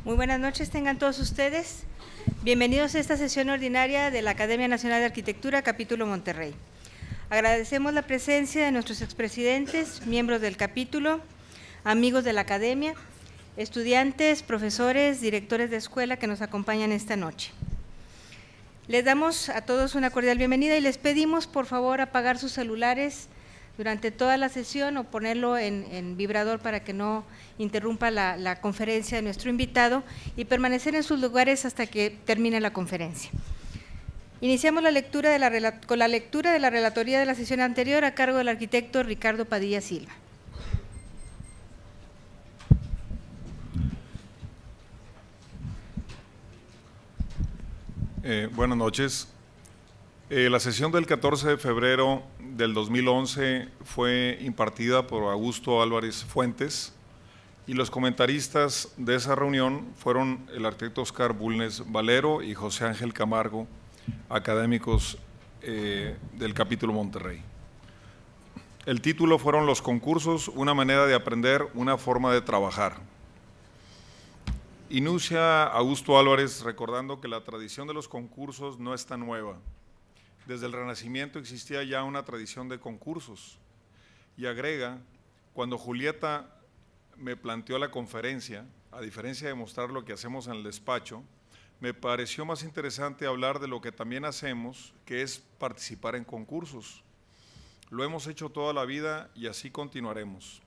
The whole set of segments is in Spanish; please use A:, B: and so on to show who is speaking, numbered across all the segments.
A: Muy buenas noches, tengan todos ustedes. Bienvenidos a esta sesión ordinaria de la Academia Nacional de Arquitectura, capítulo Monterrey. Agradecemos la presencia de nuestros expresidentes, miembros del capítulo, amigos de la Academia, estudiantes, profesores, directores de escuela que nos acompañan esta noche. Les damos a todos una cordial bienvenida y les pedimos, por favor, apagar sus celulares durante toda la sesión o ponerlo en vibrador para que no interrumpa la conferencia de nuestro invitado y permanecer en sus lugares hasta que termine la conferencia. Iniciamos con la lectura de la relatoría de la sesión anterior a cargo del arquitecto Ricardo Padilla Silva.
B: Buenas noches. La sesión del 14 de febrero del 2011 fue impartida por Augusto Álvarez Fuentes y los comentaristas de esa reunión fueron el arquitecto Oscar Bulnes Valero y José Ángel Camargo, académicos del capítulo Monterrey. El título fueron Los concursos, una manera de aprender, una forma de trabajar. Inicia Augusto Álvarez recordando que la tradición de los concursos no es tan nueva. Desde el Renacimiento existía ya una tradición de concursos y agrega, cuando Julieta me planteó la conferencia, a diferencia de mostrar lo que hacemos en el despacho, me pareció más interesante hablar de lo que también hacemos, que es participar en concursos. Lo hemos hecho toda la vida y así continuaremos.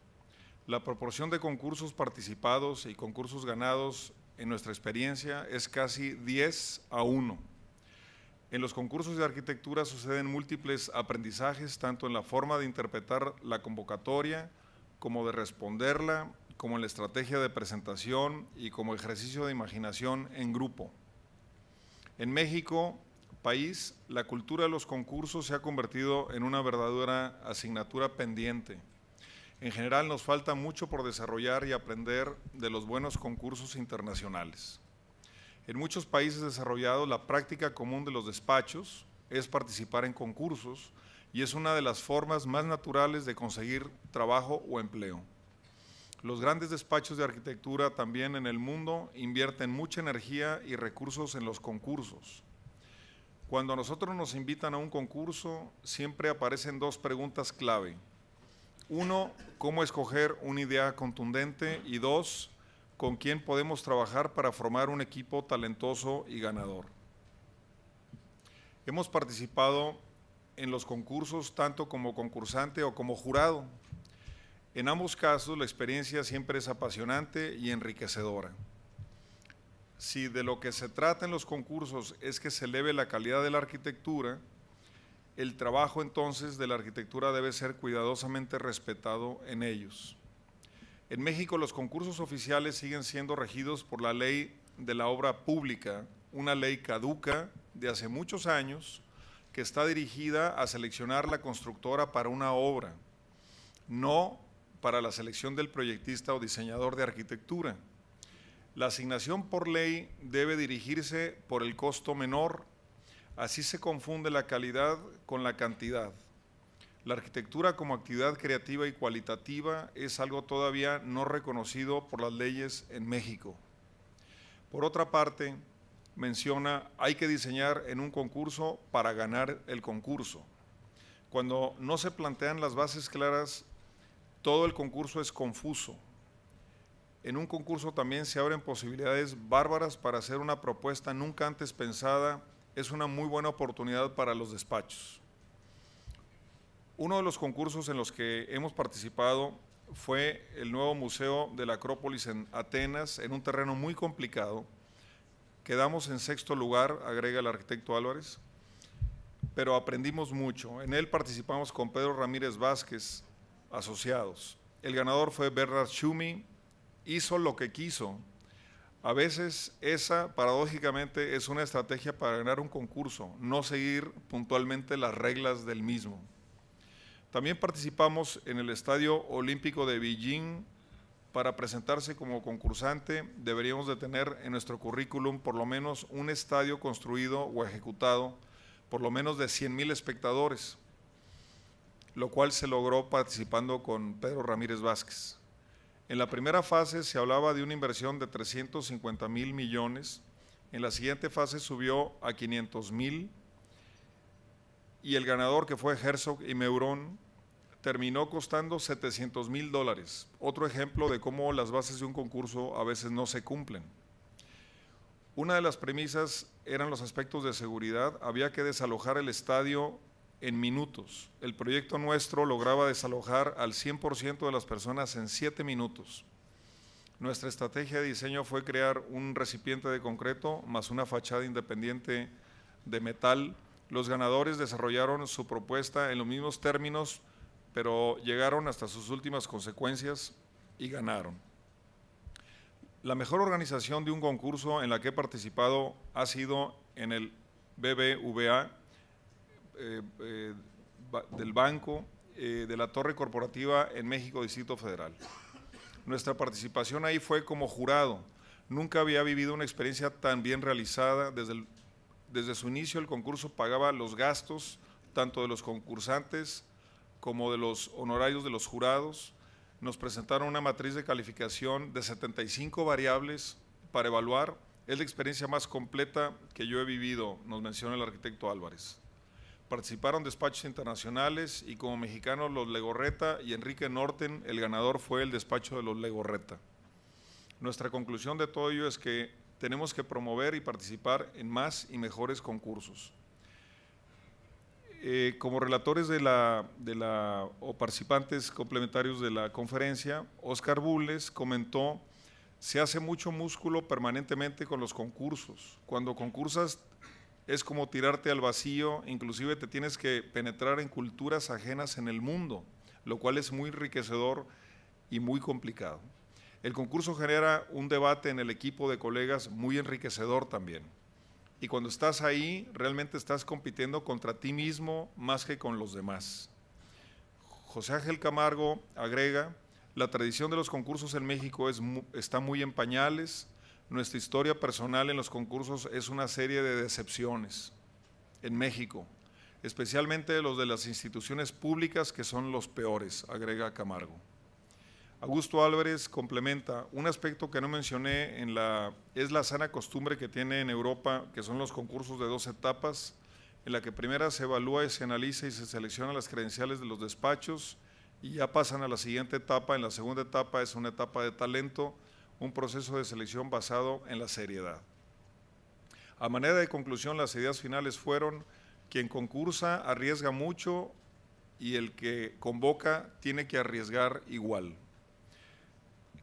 B: La proporción de concursos participados y concursos ganados en nuestra experiencia es casi 10-1. En los concursos de arquitectura suceden múltiples aprendizajes, tanto en la forma de interpretar la convocatoria, como de responderla, como en la estrategia de presentación y como ejercicio de imaginación en grupo. En México, país, la cultura de los concursos se ha convertido en una verdadera asignatura pendiente. En general nos falta mucho por desarrollar y aprender de los buenos concursos internacionales. En muchos países desarrollados, la práctica común de los despachos es participar en concursos y es una de las formas más naturales de conseguir trabajo o empleo. Los grandes despachos de arquitectura también en el mundo invierten mucha energía y recursos en los concursos. Cuando a nosotros nos invitan a un concurso, siempre aparecen dos preguntas clave. Uno, ¿cómo escoger una idea contundente? Y dos, ¿con quién podemos trabajar para formar un equipo talentoso y ganador? Hemos participado en los concursos tanto como concursante o como jurado. En ambos casos la experiencia siempre es apasionante y enriquecedora. Si de lo que se trata en los concursos es que se eleve la calidad de la arquitectura, el trabajo entonces de la arquitectura debe ser cuidadosamente respetado en ellos. En México los concursos oficiales siguen siendo regidos por la ley de la obra pública, una ley caduca de hace muchos años que está dirigida a seleccionar la constructora para una obra, no para la selección del proyectista o diseñador de arquitectura. La asignación por ley debe dirigirse por el costo menor, así se confunde la calidad con la cantidad. La arquitectura como actividad creativa y cualitativa es algo todavía no reconocido por las leyes en México. Por otra parte, menciona, hay que diseñar en un concurso para ganar el concurso. Cuando no se plantean las bases claras, todo el concurso es confuso. En un concurso también se abren posibilidades bárbaras para hacer una propuesta nunca antes pensada. Es una muy buena oportunidad para los despachos. Uno de los concursos en los que hemos participado fue el nuevo Museo de la Acrópolis en Atenas, en un terreno muy complicado. Quedamos en sexto lugar, agrega el arquitecto Álvarez, pero aprendimos mucho. En él participamos con Pedro Ramírez Vázquez, asociados. El ganador fue Bernard Schumi, hizo lo que quiso. A veces esa, paradójicamente, es una estrategia para ganar un concurso, no seguir puntualmente las reglas del mismo. También participamos en el Estadio Olímpico de Beijing. Para presentarse como concursante deberíamos de tener en nuestro currículum por lo menos un estadio construido o ejecutado por lo menos de 100,000 espectadores, lo cual se logró participando con Pedro Ramírez Vázquez. En la primera fase se hablaba de una inversión de 350,000 millones, en la siguiente fase subió a 500,000 y el ganador, que fue Herzog y Meuron, terminó costando $700,000. Otro ejemplo de cómo las bases de un concurso a veces no se cumplen. Una de las premisas eran los aspectos de seguridad. Había que desalojar el estadio en minutos. El proyecto nuestro lograba desalojar al 100% de las personas en 7 minutos. Nuestra estrategia de diseño fue crear un recipiente de concreto más una fachada independiente de metal. Los ganadores desarrollaron su propuesta en los mismos términos, pero llegaron hasta sus últimas consecuencias y ganaron. La mejor organización de un concurso en la que he participado ha sido en el BBVA del Banco de la Torre Corporativa en México, Distrito Federal. Nuestra participación ahí fue como jurado. Nunca había vivido una experiencia tan bien realizada. Desde su inicio el concurso pagaba los gastos tanto de los concursantes como de los honorarios de los jurados. Nos presentaron una matriz de calificación de 75 variables para evaluar. Es la experiencia más completa que yo he vivido, nos menciona el arquitecto Álvarez. Participaron despachos internacionales y como mexicanos los Legorreta y Enrique Norten, el ganador fue el despacho de los Legorreta. Nuestra conclusión de todo ello es que tenemos que promover y participar en más y mejores concursos. Como relatores o participantes complementarios de la conferencia, Óscar Bulnes comentó: se hace mucho músculo permanentemente con los concursos. Cuando concursas es como tirarte al vacío, inclusive te tienes que penetrar en culturas ajenas en el mundo, lo cual es muy enriquecedor y muy complicado. El concurso genera un debate en el equipo de colegas muy enriquecedor también. Y cuando estás ahí, realmente estás compitiendo contra ti mismo más que con los demás. José Ángel Camargo agrega: la tradición de los concursos en México está muy en pañales. Nuestra historia personal en los concursos es una serie de decepciones en México, especialmente los de las instituciones públicas, que son los peores, agrega Camargo. Augusto Álvarez complementa: un aspecto que no mencioné es la sana costumbre que tiene en Europa, que son los concursos de 2 etapas, en la que primero se evalúa y se analiza y se seleccionan las credenciales de los despachos y ya pasan a la siguiente etapa. En la segunda etapa es una etapa de talento, un proceso de selección basado en la seriedad. A manera de conclusión, las ideas finales fueron: quien concursa arriesga mucho y el que convoca tiene que arriesgar igual.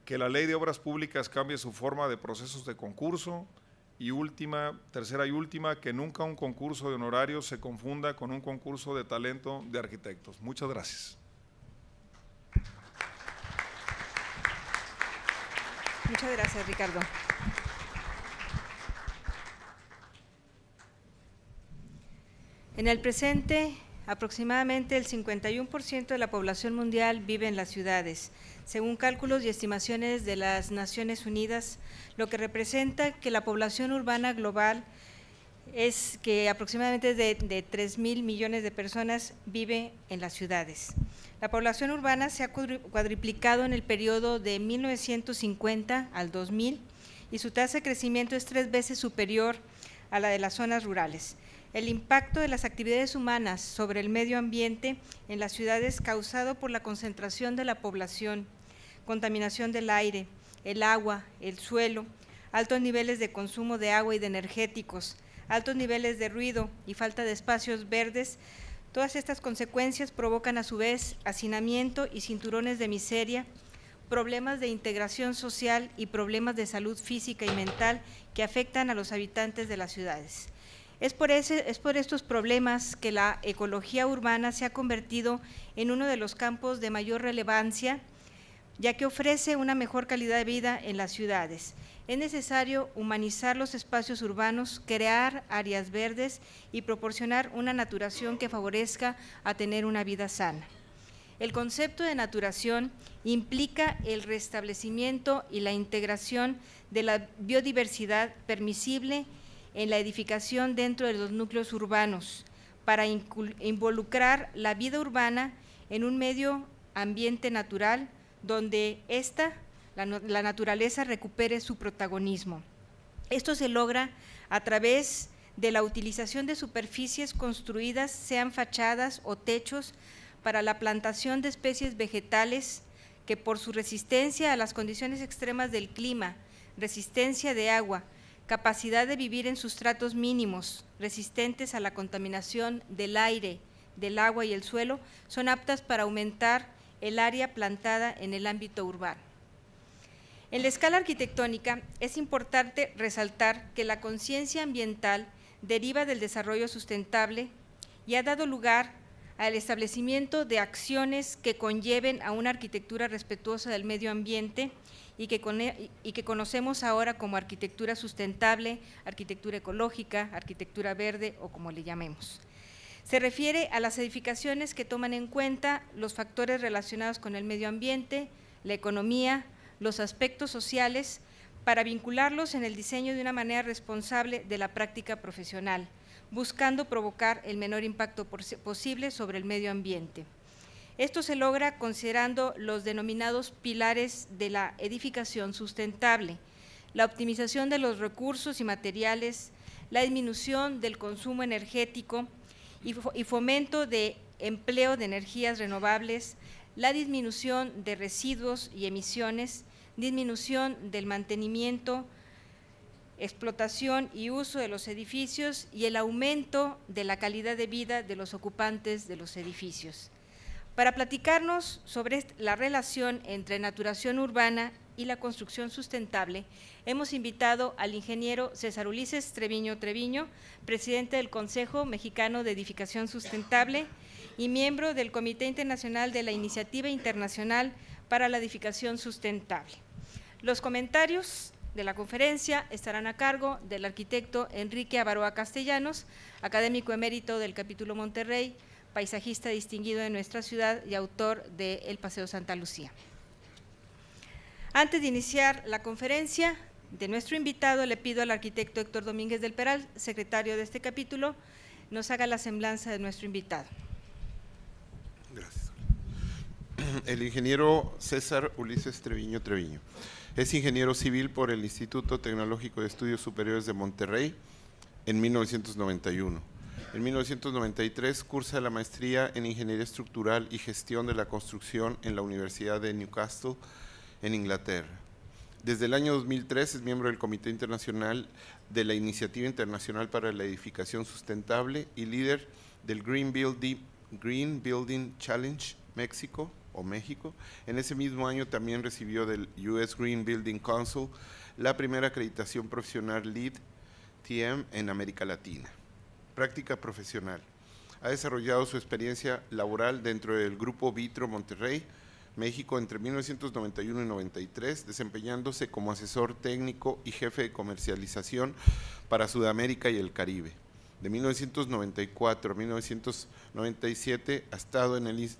B: Que la ley de obras públicas cambie su forma de procesos de concurso. Y tercera y última, que nunca un concurso de honorarios se confunda con un concurso de talento de arquitectos. Muchas gracias.
A: Muchas gracias, Ricardo. En el presente, aproximadamente el 51% de la población mundial vive en las ciudades, según cálculos y estimaciones de las Naciones Unidas, lo que representa que la población urbana global es que aproximadamente de 3.000 millones de personas vive en las ciudades. La población urbana se ha cuadriplicado en el periodo de 1950 al 2000 y su tasa de crecimiento es 3 veces superior a la de las zonas rurales. El impacto de las actividades humanas sobre el medio ambiente en las ciudades causado por la concentración de la población, contaminación del aire, el agua, el suelo, altos niveles de consumo de agua y de energéticos, altos niveles de ruido y falta de espacios verdes. Todas estas consecuencias provocan a su vez hacinamiento y cinturones de miseria, problemas de integración social y problemas de salud física y mental que afectan a los habitantes de las ciudades. Es por estos problemas que la ecología urbana se ha convertido en uno de los campos de mayor relevancia, ya que ofrece una mejor calidad de vida en las ciudades. Es necesario humanizar los espacios urbanos, crear áreas verdes y proporcionar una naturación que favorezca a tener una vida sana. El concepto de naturación implica el restablecimiento y la integración de la biodiversidad permisible en la edificación dentro de los núcleos urbanos, para involucrar la vida urbana en un medio ambiente natural donde ésta la naturaleza recupere su protagonismo. Esto se logra a través de la utilización de superficies construidas, sean fachadas o techos, para la plantación de especies vegetales que por su resistencia a las condiciones extremas del clima, resistencia de agua, capacidad de vivir en sustratos mínimos, resistentes a la contaminación del aire, del agua y el suelo, son aptas para aumentar el área plantada en el ámbito urbano. En la escala arquitectónica es importante resaltar que la conciencia ambiental deriva del desarrollo sustentable y ha dado lugar al establecimiento de acciones que conlleven a una arquitectura respetuosa del medio ambiente y que conocemos ahora como arquitectura sustentable, arquitectura ecológica, arquitectura verde o como le llamemos. Se refiere a las edificaciones que toman en cuenta los factores relacionados con el medio ambiente, la economía, los aspectos sociales, para vincularlos en el diseño de una manera responsable de la práctica profesional, buscando provocar el menor impacto posible sobre el medio ambiente. Esto se logra considerando los denominados pilares de la edificación sustentable: la optimización de los recursos y materiales, la disminución del consumo energético y fomento de empleo de energías renovables, la disminución de residuos y emisiones, disminución del mantenimiento, explotación y uso de los edificios y el aumento de la calidad de vida de los ocupantes de los edificios. Para platicarnos sobre la relación entre naturación urbana y la construcción sustentable, hemos invitado al ingeniero César Ulises Treviño Treviño, presidente del Consejo Mexicano de Edificación Sustentable y miembro del Comité Internacional de la Iniciativa Internacional para la Edificación Sustentable. Los comentarios de la conferencia estarán a cargo del arquitecto Enrique Avaroa Castellanos, académico emérito del Capítulo Monterrey, paisajista distinguido de nuestra ciudad y autor de El Paseo Santa Lucía. Antes de iniciar la conferencia de nuestro invitado, le pido al arquitecto Héctor Domínguez del Peral, secretario de este capítulo, nos haga la semblanza de nuestro invitado.
C: Gracias. El ingeniero César Ulises Treviño Treviño es ingeniero civil por el Instituto Tecnológico de Estudios Superiores de Monterrey en 1991. En 1993 cursa la maestría en Ingeniería Estructural y Gestión de la Construcción en la Universidad de Newcastle, en Inglaterra. Desde el año 2003 es miembro del Comité Internacional de la Iniciativa Internacional para la Edificación Sustentable y líder del Green Building Challenge México. En ese mismo año también recibió del US Green Building Council la primera acreditación profesional LEED TM en América Latina. Práctica profesional. Ha desarrollado su experiencia laboral dentro del Grupo Vitro Monterrey, México, entre 1991 y 93, desempeñándose como asesor técnico y jefe de comercialización para Sudamérica y el Caribe. De 1994 a 1997 ha estado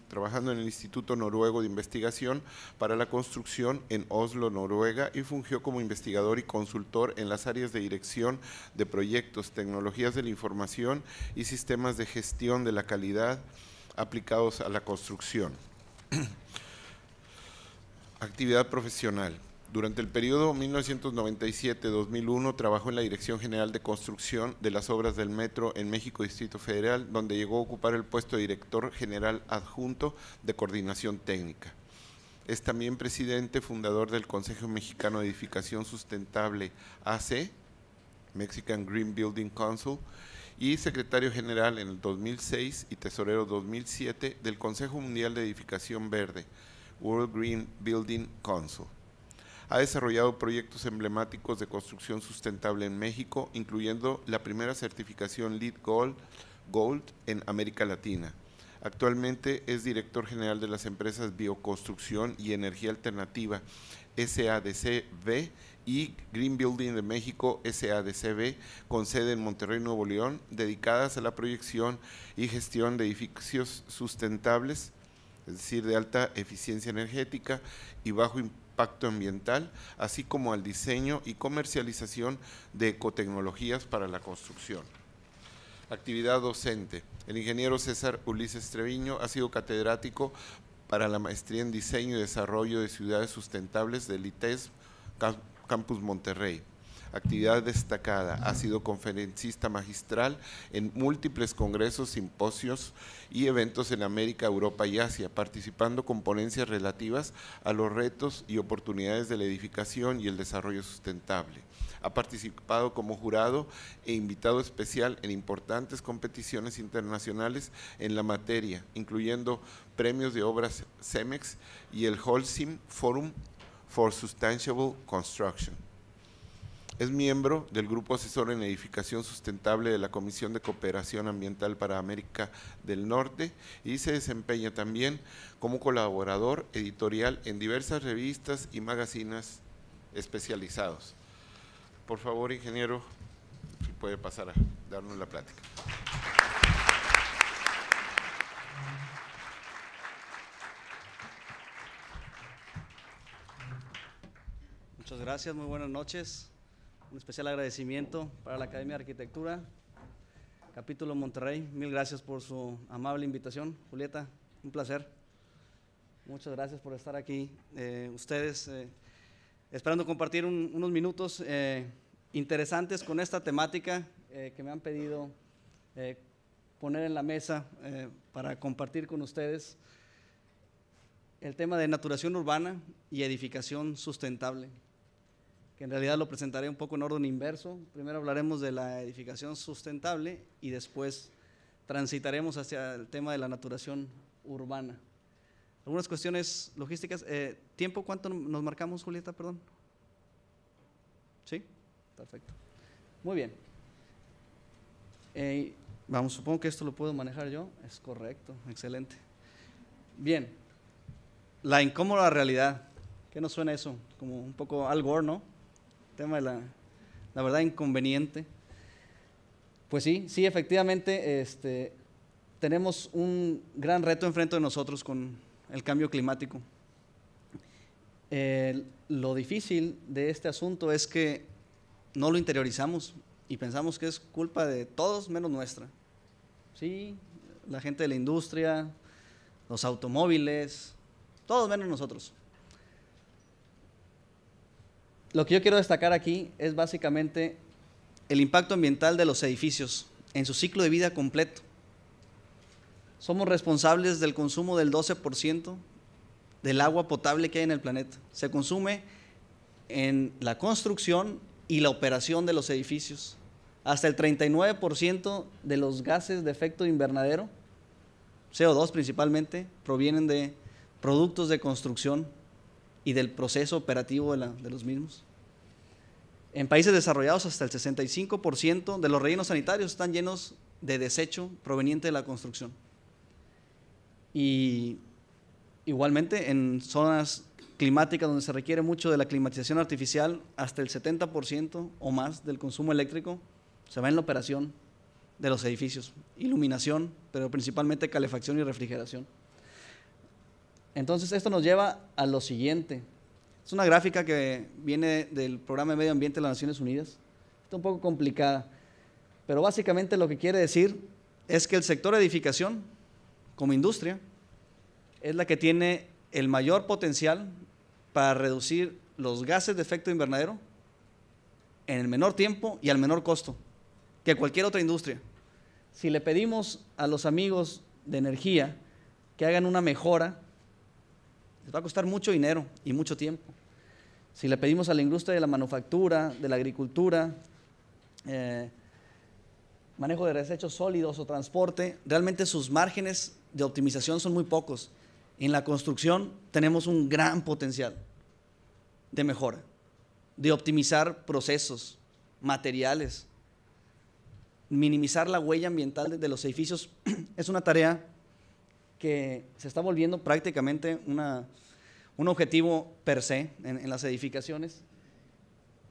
C: trabajando en el Instituto Noruego de Investigación para la Construcción en Oslo, Noruega, y fungió como investigador y consultor en las áreas de dirección de proyectos, tecnologías de la información y sistemas de gestión de la calidad aplicados a la construcción. Actividad profesional. Durante el periodo 1997-2001 trabajó en la Dirección General de Construcción de las Obras del Metro en México Distrito Federal, donde llegó a ocupar el puesto de Director General Adjunto de Coordinación Técnica. Es también presidente fundador del Consejo Mexicano de Edificación Sustentable AC, Mexican Green Building Council, y secretario general en el 2006 y tesorero 2007 del Consejo Mundial de Edificación Verde, World Green Building Council. Ha desarrollado proyectos emblemáticos de construcción sustentable en México, incluyendo la primera certificación LEED Gold en América Latina. Actualmente es director general de las empresas Bioconstrucción y Energía Alternativa SADCB y Green Building de México SADCB, con sede en Monterrey, Nuevo León, dedicadas a la proyección y gestión de edificios sustentables, es decir, de alta eficiencia energética y bajo impacto ambiental, así como al diseño y comercialización de ecotecnologías para la construcción. Actividad docente. El ingeniero César Ulises Treviño ha sido catedrático para la maestría en Diseño y Desarrollo de Ciudades Sustentables del ITES Campus Monterrey. Actividad destacada, ha sido conferencista magistral en múltiples congresos, simposios y eventos en América, Europa y Asia, participando con ponencias relativas a los retos y oportunidades de la edificación y el desarrollo sustentable. Ha participado como jurado e invitado especial en importantes competiciones internacionales en la materia, incluyendo premios de obras CEMEX y el Holcim Forum for Sustainable Construction. Es miembro del Grupo Asesor en Edificación Sustentable de la Comisión de Cooperación Ambiental para América del Norte y se desempeña también como colaborador editorial en diversas revistas y magazines especializados. Por favor, ingeniero, si puede pasar a darnos la plática.
D: Muchas gracias, muy buenas noches. Un especial agradecimiento para la Academia de Arquitectura, Capítulo Monterrey. Mil gracias por su amable invitación. Julieta, un placer. Muchas gracias por estar aquí. Ustedes, esperando compartir unos minutos interesantes con esta temática que me han pedido poner en la mesa para compartir con ustedes el tema de naturación urbana y edificación sustentable, que en realidad lo presentaré un poco en orden inverso. Primero hablaremos de la edificación sustentable y después transitaremos hacia el tema de la naturación urbana. Algunas cuestiones logísticas. ¿Tiempo cuánto nos marcamos, Julieta? Perdón. ¿Sí? Perfecto. Muy bien. Vamos, supongo que esto lo puedo manejar yo. Es correcto, excelente. Bien. La incómoda realidad. ¿Qué nos suena eso? Como un poco Al Gore, ¿no? Tema de la verdad inconveniente. Pues sí, efectivamente tenemos un gran reto enfrente de nosotros con el cambio climático. Lo difícil de este asunto es que no lo interiorizamos y pensamos que es culpa de todos menos nuestra. Sí, la gente de la industria, los automóviles, todos menos nosotros. Lo que yo quiero destacar aquí es básicamente el impacto ambiental de los edificios en su ciclo de vida completo. Somos responsables del consumo del 12% del agua potable que hay en el planeta. Se consume en la construcción y la operación de los edificios. Hasta el 39% de los gases de efecto invernadero, CO2 principalmente, provienen de productos de construcción y del proceso operativo de los mismos. En países desarrollados, hasta el 65% de los rellenos sanitarios están llenos de desecho proveniente de la construcción. Y igualmente en zonas climáticas donde se requiere mucho de la climatización artificial, hasta el 70% o más del consumo eléctrico se va en la operación de los edificios, iluminación, pero principalmente calefacción y refrigeración. Entonces esto nos lleva a lo siguiente. Es una gráfica que viene del Programa de Medio Ambiente de las Naciones Unidas. Está un poco complicada, pero básicamente lo que quiere decir es que el sector edificación, como industria, es la que tiene el mayor potencial para reducir los gases de efecto invernadero en el menor tiempo y al menor costo que cualquier otra industria. Si le pedimos a los amigos de energía que hagan una mejora, les va a costar mucho dinero y mucho tiempo. Si le pedimos a la industria de la manufactura, de la agricultura, manejo de desechos sólidos o transporte, realmente sus márgenes de optimización son muy pocos. En la construcción tenemos un gran potencial de mejora, de optimizar procesos, materiales, minimizar la huella ambiental de los edificios. Es una tarea que se está volviendo prácticamente un objetivo per se en las edificaciones,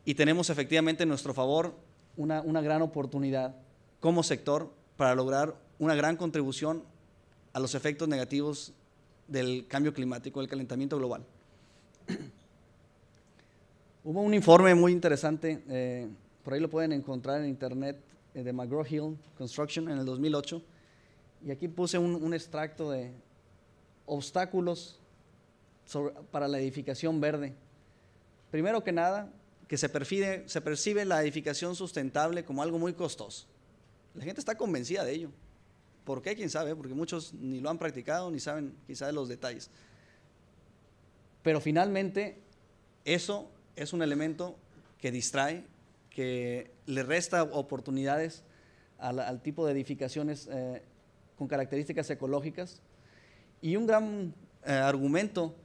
D: y tenemos efectivamente a nuestro favor una gran oportunidad como sector para lograr una gran contribución a los efectos negativos del cambio climático, del calentamiento global. Hubo un informe muy interesante, por ahí lo pueden encontrar en internet, de McGraw-Hill Construction en el 2008, y aquí puse un extracto obstáculos para la edificación verde. Primero que nada, que se percibe la edificación sustentable como algo muy costoso. La gente está convencida de ello. ¿Por qué? ¿Quién sabe? Porque muchos ni lo han practicado ni saben quizá de los detalles. Pero finalmente eso es un elemento que distrae, que le resta oportunidades al tipo de edificaciones con características ecológicas. Y un gran argumento,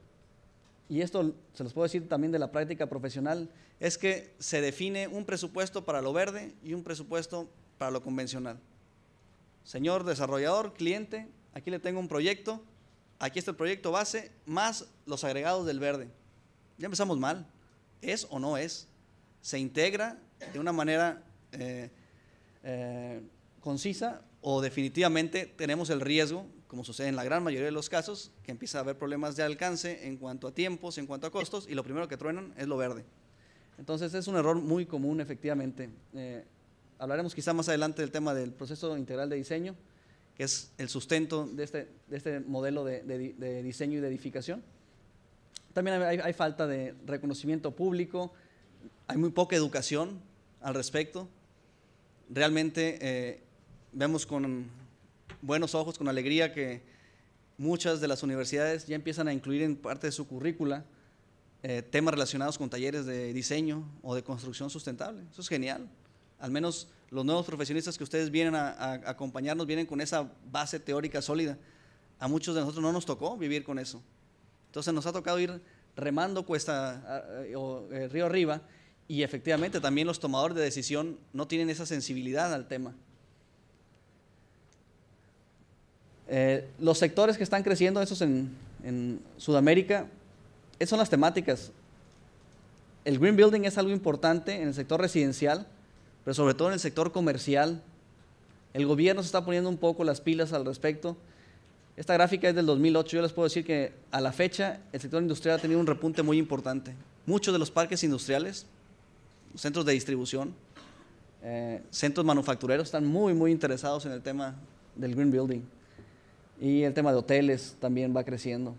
D: y esto se los puedo decir también de la práctica profesional, es que se define un presupuesto para lo verde y un presupuesto para lo convencional. Señor desarrollador, cliente, aquí le tengo un proyecto, aquí está el proyecto base, más los agregados del verde. Ya empezamos mal. ¿Es o no es? ¿Se integra de una manera concisa o definitivamente tenemos el riesgo, como sucede en la gran mayoría de los casos, que empieza a haber problemas de alcance en cuanto a tiempos, en cuanto a costos, y lo primero que truenan es lo verde? Entonces es un error muy común, efectivamente. Hablaremos quizá más adelante del tema del proceso integral de diseño, que es el sustento de este modelo de diseño y de edificación. También hay falta de reconocimiento público, hay muy poca educación al respecto. Realmente vemos con buenos ojos, con alegría, que muchas de las universidades ya empiezan a incluir en parte de su currícula temas relacionados con talleres de diseño o de construcción sustentable. Eso es genial. Al menos los nuevos profesionistas que ustedes vienen a acompañarnos vienen con esa base teórica sólida. A muchos de nosotros no nos tocó vivir con eso. Entonces nos ha tocado ir remando río arriba, y efectivamente también los tomadores de decisión no tienen esa sensibilidad al tema. Los sectores que están creciendo, esos en Sudamérica, esas son las temáticas. El green building es algo importante en el sector residencial, pero sobre todo en el sector comercial. El gobierno se está poniendo un poco las pilas al respecto. Esta gráfica es del 2008, yo les puedo decir que a la fecha el sector industrial ha tenido un repunte muy importante. Muchos de los parques industriales, centros de distribución, centros manufactureros están muy interesados en el tema del green building, y el tema de hoteles también va creciendo.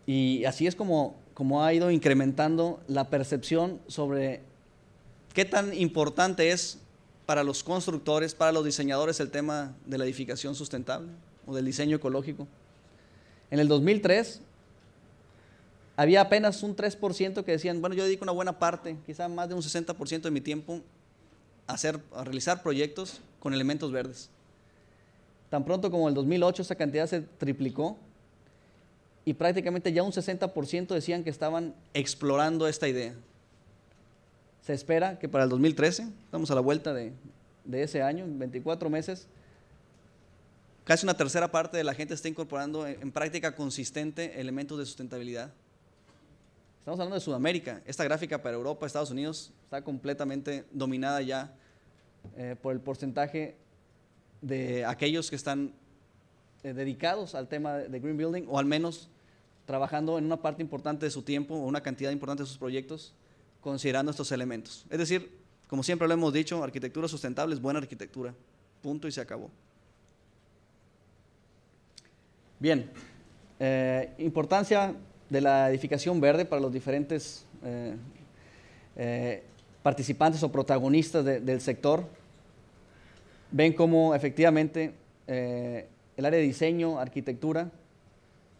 D: Y así es como ha ido incrementando la percepción sobre qué tan importante es para los constructores, para los diseñadores, el tema de la edificación sustentable o del diseño ecológico. En el 2003 había apenas un 3% que decían, bueno, yo dedico una buena parte, quizá más de un 60% de mi tiempo a realizar proyectos con elementos verdes. Tan pronto como el 2008 esa cantidad se triplicó, y prácticamente ya un 60% decían que estaban explorando esta idea. Se espera que para el 2013, estamos a la vuelta de ese año, en 24 meses, casi una tercera parte de la gente está incorporando en práctica consistente elementos de sustentabilidad. Estamos hablando de Sudamérica. Esta gráfica para Europa, Estados Unidos, está completamente dominada ya por el porcentaje de aquellos que están dedicados al tema de green building, o al menos trabajando en una parte importante de su tiempo o una cantidad importante de sus proyectos considerando estos elementos. Es decir, como siempre lo hemos dicho, arquitectura sustentable es buena arquitectura, punto y se acabó. Bien, importancia de la edificación verde para los diferentes participantes o protagonistas del sector. Ven cómo efectivamente el área de diseño, arquitectura,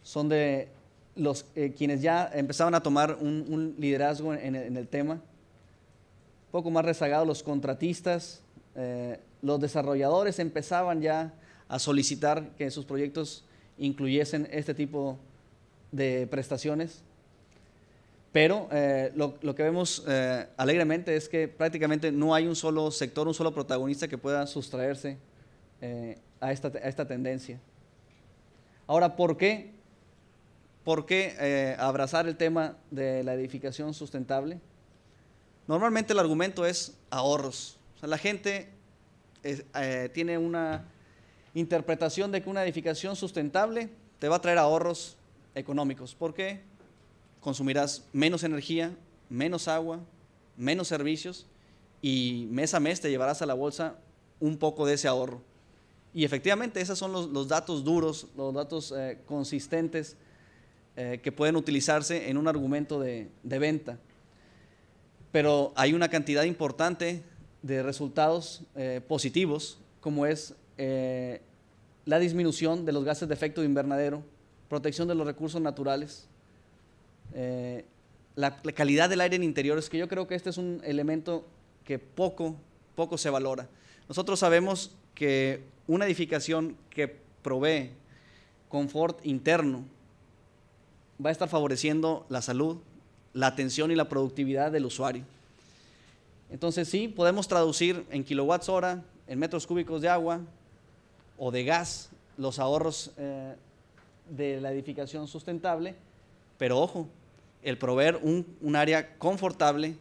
D: son de los quienes ya empezaban a tomar un liderazgo en el tema. Un poco más rezagados los contratistas, los desarrolladores empezaban ya a solicitar que sus proyectos incluyesen este tipo de prestaciones. Pero lo que vemos alegremente es que prácticamente no hay un solo sector, un solo protagonista que pueda sustraerse a esta tendencia. Ahora, ¿por qué abrazar el tema de la edificación sustentable? Normalmente el argumento es ahorros. O sea, la gente tiene una interpretación de que una edificación sustentable te va a traer ahorros económicos. ¿Por qué? Consumirás menos energía, menos agua, menos servicios, y mes a mes te llevarás a la bolsa un poco de ese ahorro. Y efectivamente, esos son los datos duros, los datos consistentes que pueden utilizarse en un argumento de venta. Pero hay una cantidad importante de resultados positivos, como es la disminución de los gases de efecto invernadero, protección de los recursos naturales, la calidad del aire en interiores, que yo creo que este es un elemento que poco se valora. Nosotros sabemos que una edificación que provee confort interno va a estar favoreciendo la salud, la atención y la productividad del usuario. Entonces sí, podemos traducir en kilowatts hora, en metros cúbicos de agua o de gas los ahorros de la edificación sustentable, pero ojo, el proveer un área confortable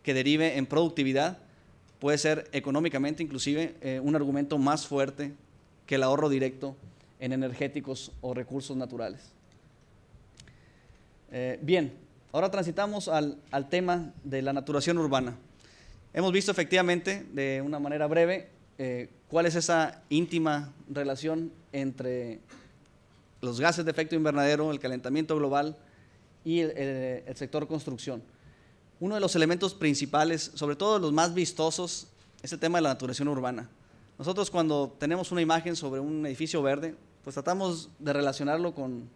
D: que derive en productividad puede ser económicamente inclusive un argumento más fuerte que el ahorro directo en energéticos o recursos naturales. Bien, ahora transitamos al tema de la naturación urbana. Hemos visto efectivamente de una manera breve cuál es esa íntima relación entre los gases de efecto invernadero, el calentamiento global y el sector construcción. Uno de los elementos principales, sobre todo los más vistosos, es el tema de la naturación urbana. Nosotros cuando tenemos una imagen sobre un edificio verde, pues tratamos de relacionarlo con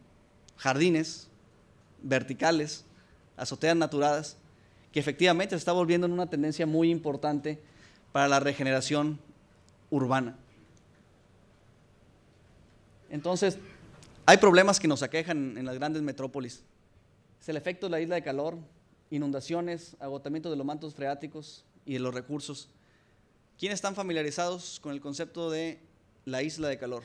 D: jardines verticales, azoteas naturadas, que efectivamente se está volviendo en una tendencia muy importante para la regeneración urbana. Entonces, hay problemas que nos aquejan en las grandes metrópolis. Es el efecto de la isla de calor, inundaciones, agotamiento de los mantos freáticos y de los recursos. ¿Quiénes están familiarizados con el concepto de la isla de calor?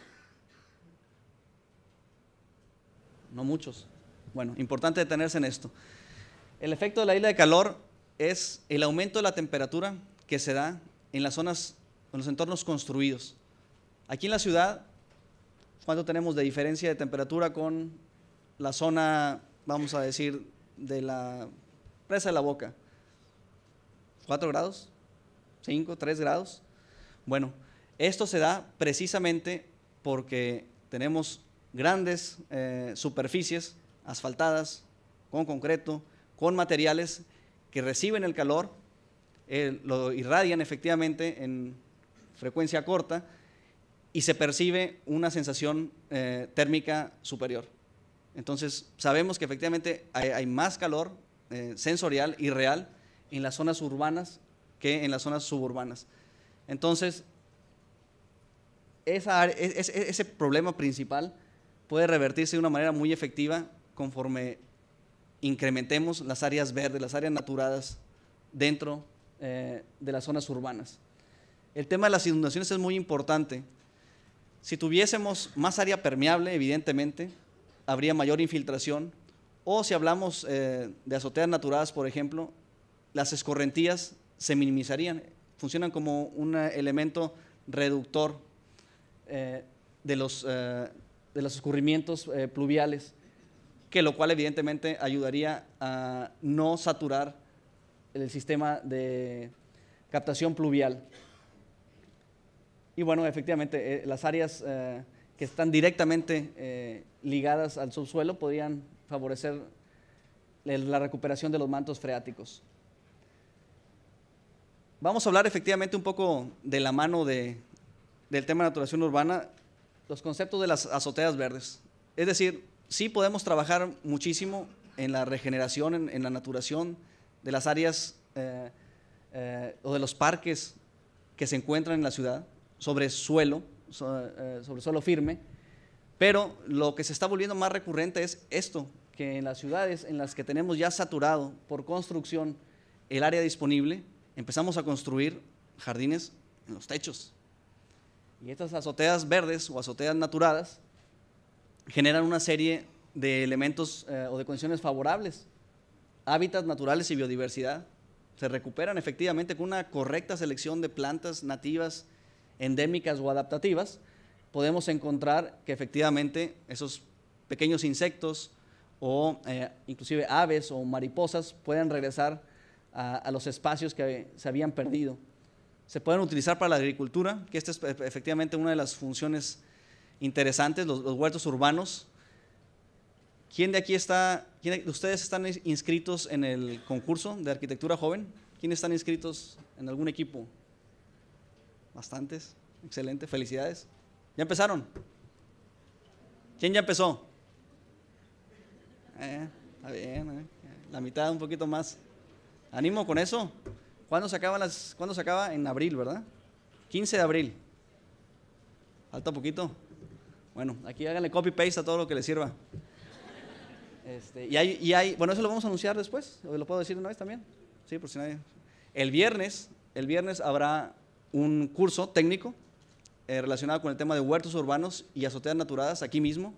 D: No muchos. Bueno, importante detenerse en esto. El efecto de la isla de calor es el aumento de la temperatura que se da en las zonas, en los entornos construidos. Aquí en la ciudad, ¿cuánto tenemos de diferencia de temperatura con la zona, vamos a decir, de la Presa de la Boca? ¿4 grados? ¿5? ¿3 grados? Bueno, esto se da precisamente porque tenemos grandes superficies asfaltadas, con concreto, con materiales que reciben el calor, lo irradian efectivamente en frecuencia corta y se percibe una sensación térmica superior. Entonces, sabemos que efectivamente hay más calor sensorial y real en las zonas urbanas que en las zonas suburbanas. Entonces, ese problema principal puede revertirse de una manera muy efectiva conforme incrementemos las áreas verdes, las áreas naturadas dentro de las zonas urbanas. El tema de las inundaciones es muy importante. Si tuviésemos más área permeable, evidentemente, habría mayor infiltración, o si hablamos de azoteas naturadas, por ejemplo, las escorrentías se minimizarían, funcionan como un elemento reductor de los escurrimientos pluviales, que lo cual evidentemente ayudaría a no saturar el sistema de captación pluvial. Y bueno, efectivamente, las áreas que están directamente ligadas al subsuelo podrían favorecer la recuperación de los mantos freáticos. Vamos a hablar efectivamente un poco de la mano del tema de naturación urbana, los conceptos de las azoteas verdes. Es decir, sí podemos trabajar muchísimo en la regeneración, en la naturación de las áreas o de los parques que se encuentran en la ciudad sobre suelo firme, pero lo que se está volviendo más recurrente es esto, que en las ciudades en las que tenemos ya saturado por construcción el área disponible, empezamos a construir jardines en los techos. Y estas azoteas verdes o azoteas naturadas generan una serie de elementos o de condiciones favorables, hábitats naturales y biodiversidad. Se recuperan efectivamente con una correcta selección de plantas nativas, endémicas o adaptativas. Podemos encontrar que efectivamente esos pequeños insectos o inclusive aves o mariposas pueden regresar a los espacios que se habían perdido. se pueden utilizar para la agricultura, que esta es efectivamente una de las funciones interesantes, los huertos urbanos. ¿Quién de ustedes están inscritos en el concurso de arquitectura joven? ¿Quiénes están inscritos en algún equipo? Bastantes, excelente, felicidades. ¿Ya empezaron? ¿Quién ya empezó? Está bien, la mitad, un poquito más. Ánimo con eso. ¿Cuándo se acaba? En abril, ¿verdad? 15 de abril. Falta poquito. Bueno, aquí háganle copy-paste a todo lo que les sirva. Bueno, eso lo vamos a anunciar después, ¿o lo puedo decir una vez también? Sí, por si nadie. El viernes habrá un curso técnico relacionado con el tema de huertos urbanos y azoteas naturadas aquí mismo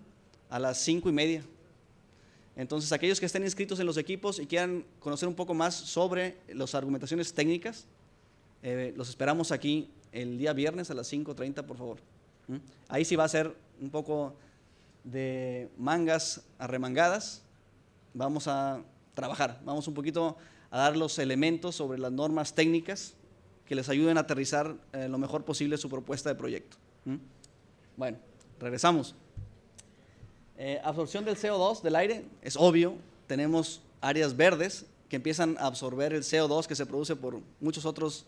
D: a las 5:30. Entonces, aquellos que estén inscritos en los equipos y quieran conocer un poco más sobre las argumentaciones técnicas, los esperamos aquí el día viernes a las 5:30, por favor. Ahí sí va a ser un poco de mangas arremangadas. Vamos a trabajar, vamos un poquito a dar los elementos sobre las normas técnicas que les ayuden a aterrizar lo mejor posible su propuesta de proyecto. Bueno, regresamos. Absorción del CO2 del aire, es obvio, tenemos áreas verdes que empiezan a absorber el CO2 que se produce por muchos otros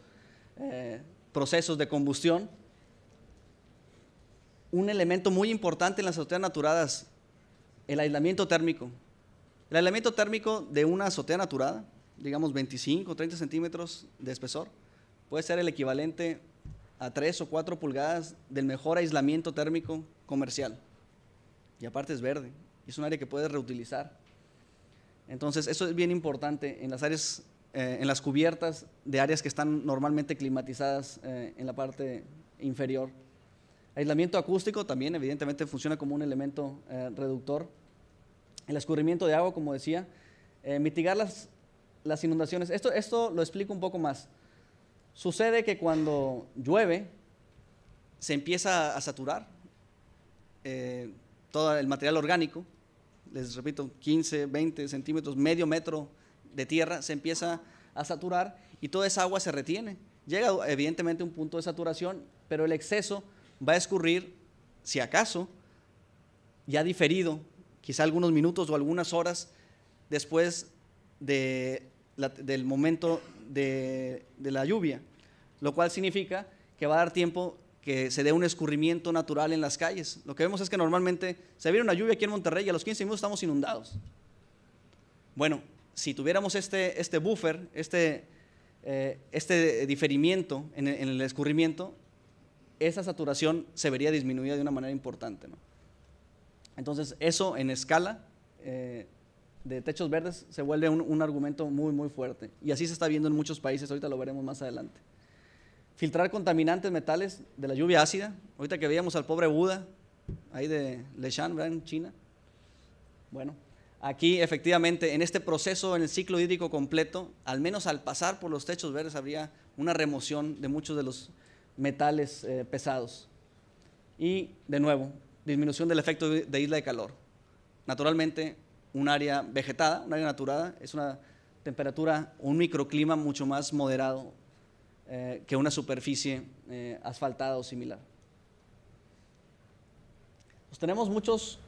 D: procesos de combustión. Un elemento muy importante en las azoteas naturadas, el aislamiento térmico. El aislamiento térmico de una azotea naturada, digamos 25 o 30 centímetros de espesor, puede ser el equivalente a 3 o 4 pulgadas del mejor aislamiento térmico comercial. Y aparte es verde, es un área que puedes reutilizar. Entonces, eso es bien importante en las áreas, en las cubiertas de áreas que están normalmente climatizadas en la parte inferior. Aislamiento acústico también, evidentemente, funciona como un elemento reductor. El escurrimiento de agua, como decía, mitigar las inundaciones. Esto lo explico un poco más. Sucede que cuando llueve, se empieza a saturar todo el material orgánico, les repito, 15, 20 centímetros, medio metro de tierra, se empieza a saturar y toda esa agua se retiene. Llega evidentemente a un punto de saturación, pero el exceso va a escurrir, si acaso, ya diferido, quizá algunos minutos o algunas horas después del momento de la lluvia, lo cual significa que va a dar tiempo que se dé un escurrimiento natural en las calles. Lo que vemos es que normalmente se viene una lluvia aquí en Monterrey y a los 15 minutos estamos inundados. Bueno, si tuviéramos este buffer, este diferimiento en el escurrimiento, esa saturación se vería disminuida de una manera importante, ¿no? Entonces, eso en escala de techos verdes se vuelve un argumento muy, muy fuerte. Y así se está viendo en muchos países, ahorita lo veremos más adelante. Filtrar contaminantes metales de la lluvia ácida. Ahorita que veíamos al pobre Buda, ahí de Leshan, ¿verdad? En China. Bueno, aquí efectivamente en este proceso, en el ciclo hídrico completo, al menos al pasar por los techos verdes habría una remoción de muchos de los metales pesados. Y de nuevo, disminución del efecto de isla de calor. Naturalmente, un área vegetada, un área naturada, es una temperatura, un microclima mucho más moderado que una superficie asfaltada o similar. Pues tenemos muchos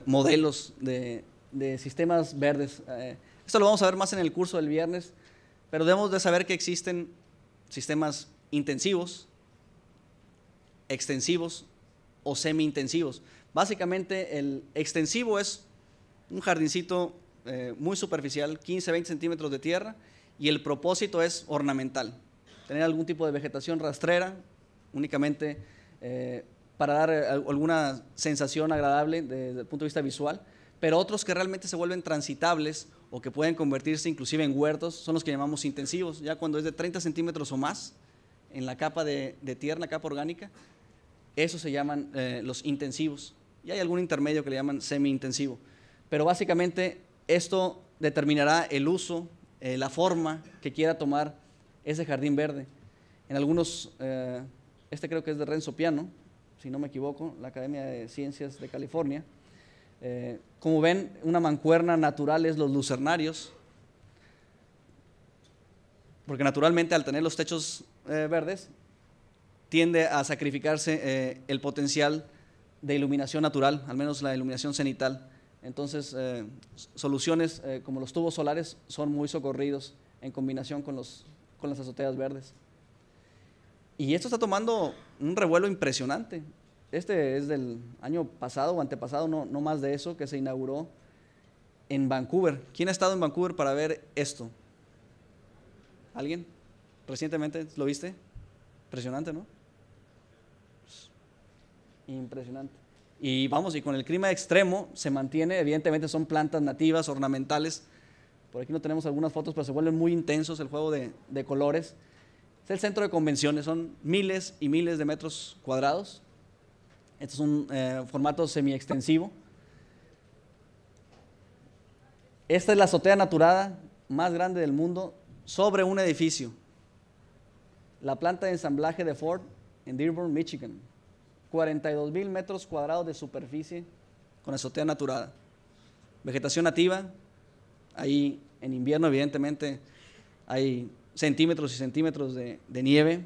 D: modelos de sistemas verdes. Esto lo vamos a ver más en el curso del viernes, pero debemos de saber que existen sistemas intensivos, extensivos o semi-intensivos. Básicamente el extensivo es un jardincito muy superficial, 15-20 centímetros de tierra, y el propósito es ornamental, tener algún tipo de vegetación rastrera, únicamente para dar alguna sensación agradable desde el punto de vista visual, pero otros que realmente se vuelven transitables o que pueden convertirse inclusive en huertos son los que llamamos intensivos, ya cuando es de 30 centímetros o más en la capa de tierra, la capa orgánica, esos se llaman los intensivos, y hay algún intermedio que le llaman semi-intensivo, pero básicamente esto determinará el uso, la forma que quiera tomar ese jardín verde. En algunos, creo que es de Renzo Piano, si no me equivoco, la Academia de Ciencias de California. Como ven, una mancuerna natural es los lucernarios. porque naturalmente al tener los techos verdes, tiende a sacrificarse el potencial de iluminación natural, al menos la iluminación cenital. Entonces, soluciones como los tubos solares son muy socorridos en combinación con las azoteas verdes. Y esto está tomando un revuelo impresionante. Este es del año pasado o antepasado, no más de eso, que se inauguró en Vancouver. ¿Quién ha estado en Vancouver para ver esto? ¿Alguien? ¿Recientemente lo viste? Impresionante, ¿no? Impresionante. Y vamos, y con el clima extremo se mantiene, evidentemente son plantas nativas, ornamentales. Por aquí no tenemos algunas fotos, pero se vuelven muy intensos el juego de colores. Es el centro de convenciones, son miles y miles de metros cuadrados. Este es un formato semi-extensivo. Esta es la azotea naturada más grande del mundo sobre un edificio. La planta de ensamblaje de Ford en Dearborn, Michigan. 42,000 metros cuadrados de superficie con azotea naturada. Vegetación nativa, ahí en invierno evidentemente hay centímetros y centímetros de nieve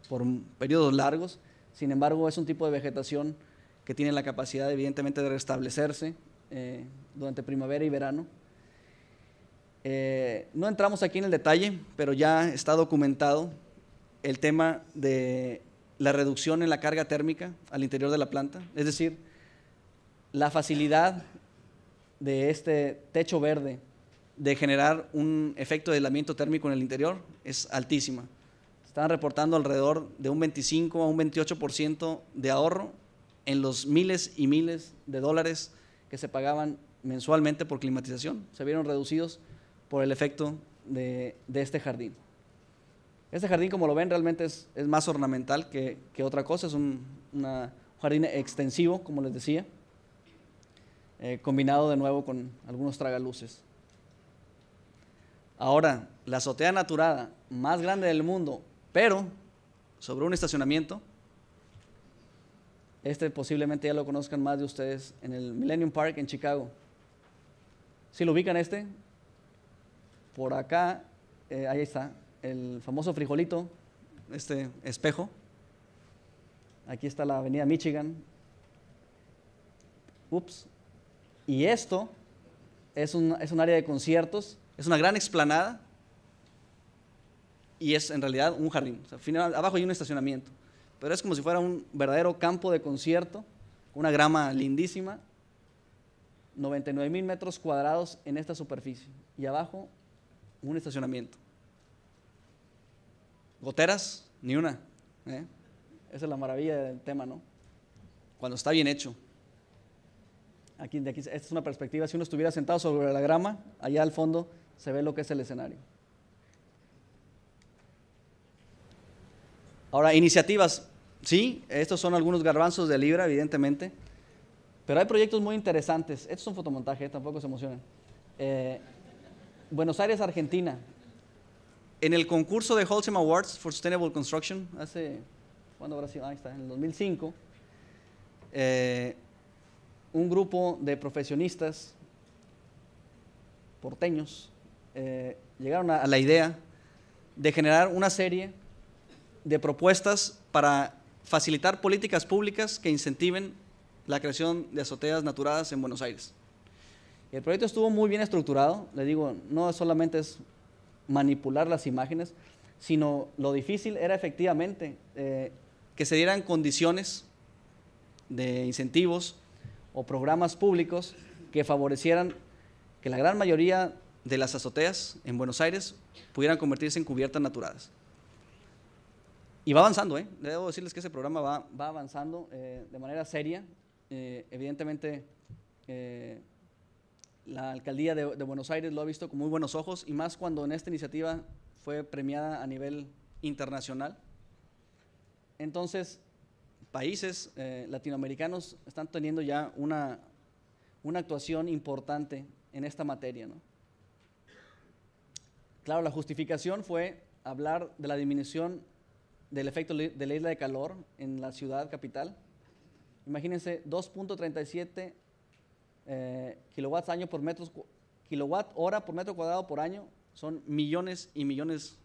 D: por periodos largos. Sin embargo, es un tipo de vegetación que tiene la capacidad evidentemente de restablecerse durante primavera y verano. No entramos aquí en el detalle, pero ya está documentado el tema de la reducción en la carga térmica al interior de la planta, es decir, la facilidad de este techo verde de generar un efecto de aislamiento térmico en el interior es altísima. Están reportando alrededor de un 25 a un 28% de ahorro en los miles y miles de dólares que se pagaban mensualmente por climatización. Se vieron reducidos por el efecto de este jardín. Este jardín, como lo ven, realmente es más ornamental que otra cosa. Es un jardín extensivo, como les decía, combinado de nuevo con algunos tragaluces. Ahora, la azotea naturada más grande del mundo, pero sobre un estacionamiento. Este posiblemente ya lo conozcan más de ustedes, en el Millennium Park en Chicago. ¿Sí lo ubican este? Por acá, ahí está, el famoso frijolito, este espejo. Aquí está la avenida Michigan. Ups. Y esto es un área de conciertos, es una gran explanada y es en realidad un jardín. O sea, abajo hay un estacionamiento, pero es como si fuera un verdadero campo de concierto, una grama lindísima, 99,000 metros cuadrados en esta superficie y abajo un estacionamiento. Goteras, ni una. Esa es la maravilla del tema, ¿no? Cuando está bien hecho. Esta es una perspectiva, si uno estuviera sentado sobre la grama, allá al fondo se ve lo que es el escenario. Ahora, iniciativas, sí, estos son algunos garbanzos de libra, evidentemente, pero hay proyectos muy interesantes. Esto es un fotomontaje, tampoco se emocionen. Buenos Aires, Argentina. En el concurso de Holcim Awards for Sustainable Construction, ¿cuándo habrá sido? Ahí está, en el 2005, un grupo de profesionistas porteños llegaron a la idea de generar una serie de propuestas para facilitar políticas públicas que incentiven la creación de azoteas naturadas en Buenos Aires. El proyecto estuvo muy bien estructurado, le digo, no solamente es manipular las imágenes, sino lo difícil era efectivamente que se dieran condiciones de incentivos o programas públicos que favorecieran que la gran mayoría de las azoteas en Buenos Aires pudieran convertirse en cubiertas naturadas. Y va avanzando, debo decirles que ese programa va avanzando de manera seria. Evidentemente, la alcaldía de Buenos Aires lo ha visto con muy buenos ojos, y más cuando en esta iniciativa fue premiada a nivel internacional. Entonces, países latinoamericanos están teniendo ya una actuación importante en esta materia, ¿no? Claro, la justificación fue hablar de la disminución del efecto de la isla de calor en la ciudad capital. Imagínense, 2.37 kilowatt hora por metro cuadrado por año, son millones y millones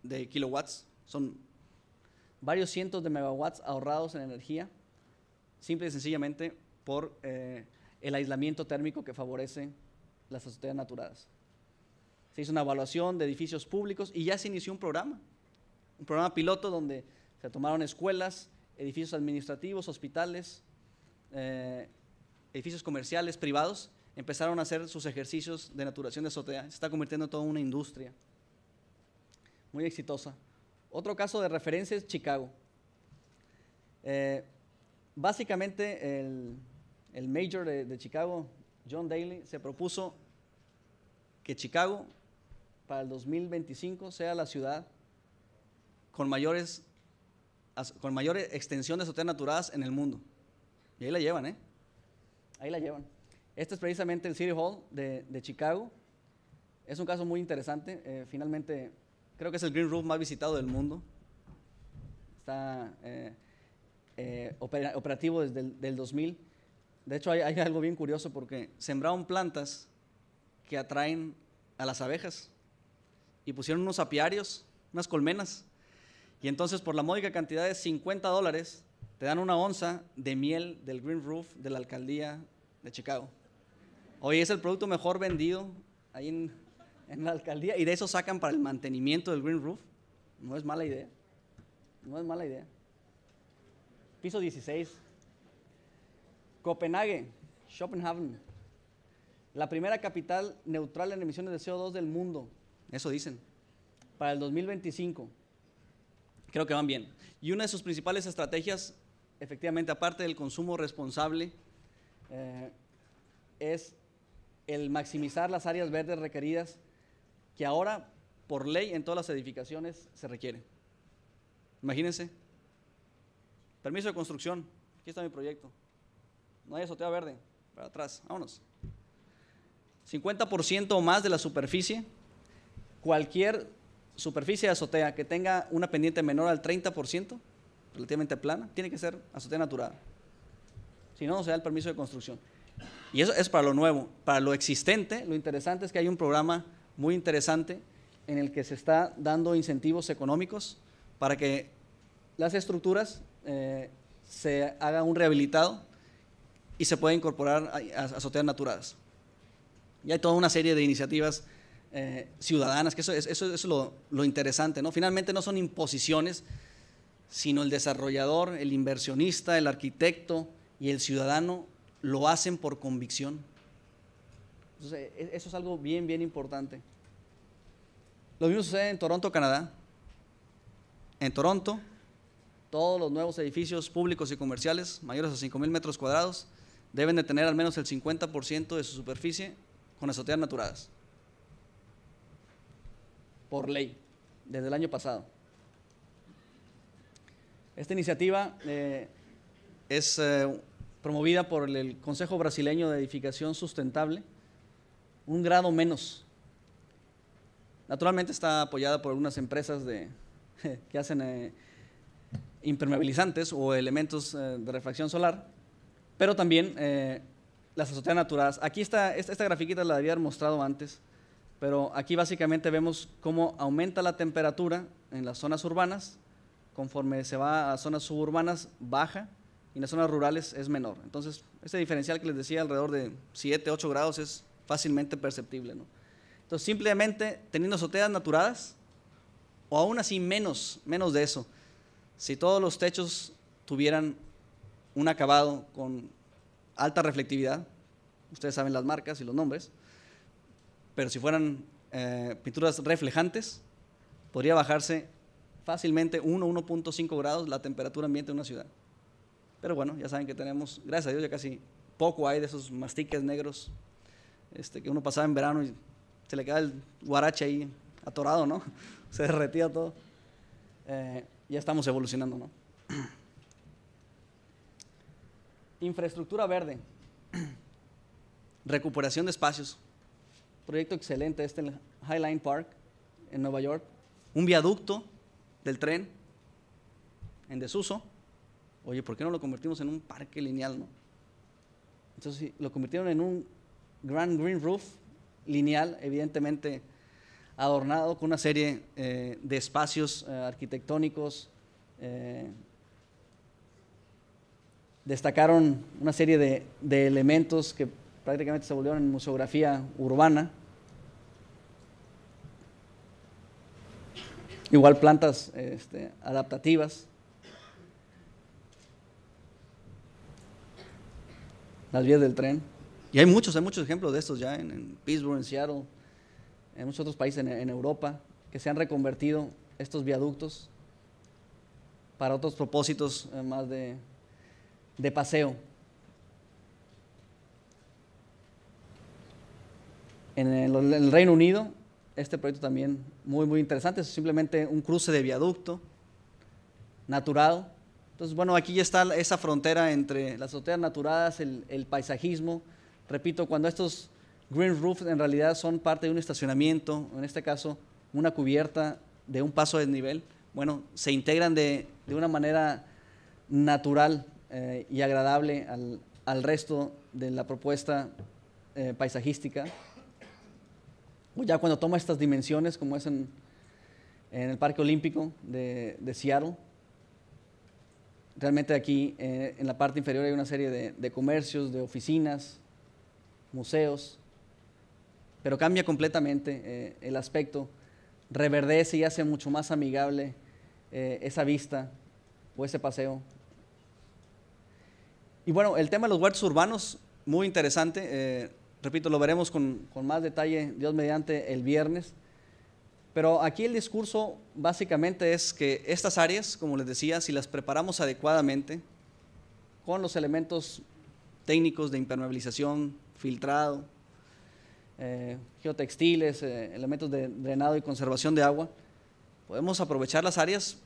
D: de kilowatts, son varios cientos de megawatts ahorrados en energía, simple y sencillamente por el aislamiento térmico que favorece las azoteas naturadas. Se hizo una evaluación de edificios públicos y ya se inició un programa piloto donde se tomaron escuelas, edificios administrativos, hospitales, edificios comerciales, privados, empezaron a hacer sus ejercicios de naturación de azotea. Se está convirtiendo en toda una industria muy exitosa. Otro caso de referencia es Chicago. Básicamente el mayor de Chicago, John Daly, se propuso que Chicago para el 2025 sea la ciudad con mayor extensión de azoteas naturadas en el mundo. Y ahí la llevan, Ahí la llevan. Este es precisamente el City Hall de Chicago. Es un caso muy interesante. Finalmente, creo que es el green roof más visitado del mundo. Está operativo desde el 2000. De hecho, hay algo bien curioso porque sembraron plantas que atraen a las abejas y pusieron unos apiarios, unas colmenas, y entonces por la módica cantidad de $50 te dan una onza de miel del green roof de la alcaldía de Chicago. Hoy es el producto mejor vendido ahí en la alcaldía, y de eso sacan para el mantenimiento del green roof. No es mala idea, no es mala idea. Piso 16. Copenhague, Copenhagen, la primera capital neutral en emisiones de CO2 del mundo, eso dicen, para el 2025. Creo que van bien. Y una de sus principales estrategias, efectivamente, aparte del consumo responsable, es el maximizar las áreas verdes requeridas, que ahora, por ley, en todas las edificaciones se requiere. Imagínense. Permiso de construcción. Aquí está mi proyecto. No hay azotea verde. Para atrás. Vámonos. 50% o más de la superficie. Cualquier superficie de azotea que tenga una pendiente menor al 30%, relativamente plana, tiene que ser azotea natural. Si no, no se da el permiso de construcción. Y eso es para lo nuevo. Para lo existente, lo interesante es que hay un programa muy interesante en el que se está dando incentivos económicos para que las estructuras se haga un rehabilitado y se pueda incorporar a azoteas naturadas. Y hay toda una serie de iniciativas ciudadanas, que eso es lo interesante, ¿no? Finalmente no son imposiciones, sino el desarrollador, el inversionista, el arquitecto y el ciudadano lo hacen por convicción. Entonces, eso es algo bien, bien importante. Lo mismo sucede en Toronto, Canadá. En Toronto, todos los nuevos edificios públicos y comerciales mayores a 5,000 metros cuadrados deben de tener al menos el 50% de su superficie con azoteas naturadas. Por ley, desde el año pasado. Esta iniciativa es promovida por el Consejo Brasileño de Edificación Sustentable, un grado menos. Naturalmente está apoyada por algunas empresas que hacen impermeabilizantes o elementos de refracción solar, pero también las azoteas naturadas. Aquí está, esta grafiquita la había mostrado antes, pero aquí básicamente vemos cómo aumenta la temperatura en las zonas urbanas, conforme se va a zonas suburbanas baja, y en las zonas rurales es menor. Entonces, este diferencial que les decía, alrededor de 7, 8 grados, es fácilmente perceptible, ¿no? Entonces, simplemente teniendo azoteas naturadas, o aún así menos de eso, si todos los techos tuvieran un acabado con alta reflectividad, ustedes saben las marcas y los nombres, pero si fueran pinturas reflejantes, podría bajarse fácilmente 1.5 grados la temperatura ambiente de una ciudad. Pero bueno, ya saben que tenemos, gracias a Dios, ya casi poco hay de esos mastiques negros que uno pasaba en verano y se le queda el guarache ahí atorado, ¿no? Se derretía todo. Ya estamos evolucionando, ¿no? Infraestructura verde. Recuperación de espacios. Proyecto excelente en el Highline Park, en Nueva York. Un viaducto del tren en desuso. Oye, ¿por qué no lo convertimos en un parque lineal, no? Entonces, lo convirtieron en un Grand Green Roof lineal. Evidentemente, adornado con una serie de espacios arquitectónicos. Destacaron una serie de elementos que prácticamente se volvieron en museografía urbana. Igual plantas adaptativas. Las vías del tren. Y hay muchos ejemplos de estos ya en Pittsburgh, en Seattle, en muchos otros países en Europa, que se han reconvertido estos viaductos para otros propósitos más de paseo. En el Reino Unido, este proyecto también muy interesante, es simplemente un cruce de viaducto naturado. Entonces, bueno, aquí ya está esa frontera entre las azoteas naturadas, el paisajismo. Repito, cuando estos green roofs en realidad son parte de un estacionamiento, en este caso una cubierta de un paso de desnivel, bueno, se integran de una manera natural y agradable al resto de la propuesta paisajística. Ya cuando toma estas dimensiones, como es en el Parque Olímpico de Seattle, realmente aquí en la parte inferior hay una serie de comercios, de oficinas, museos, pero cambia completamente el aspecto, reverdece y hace mucho más amigable esa vista o ese paseo. Y bueno, el tema de los huertos urbanos, muy interesante, repito, lo veremos con más detalle, Dios mediante, el viernes. Pero aquí el discurso básicamente es que estas áreas, como les decía, si las preparamos adecuadamente, con los elementos técnicos de impermeabilización, filtrado, geotextiles, elementos de drenado y conservación de agua, podemos aprovechar las áreas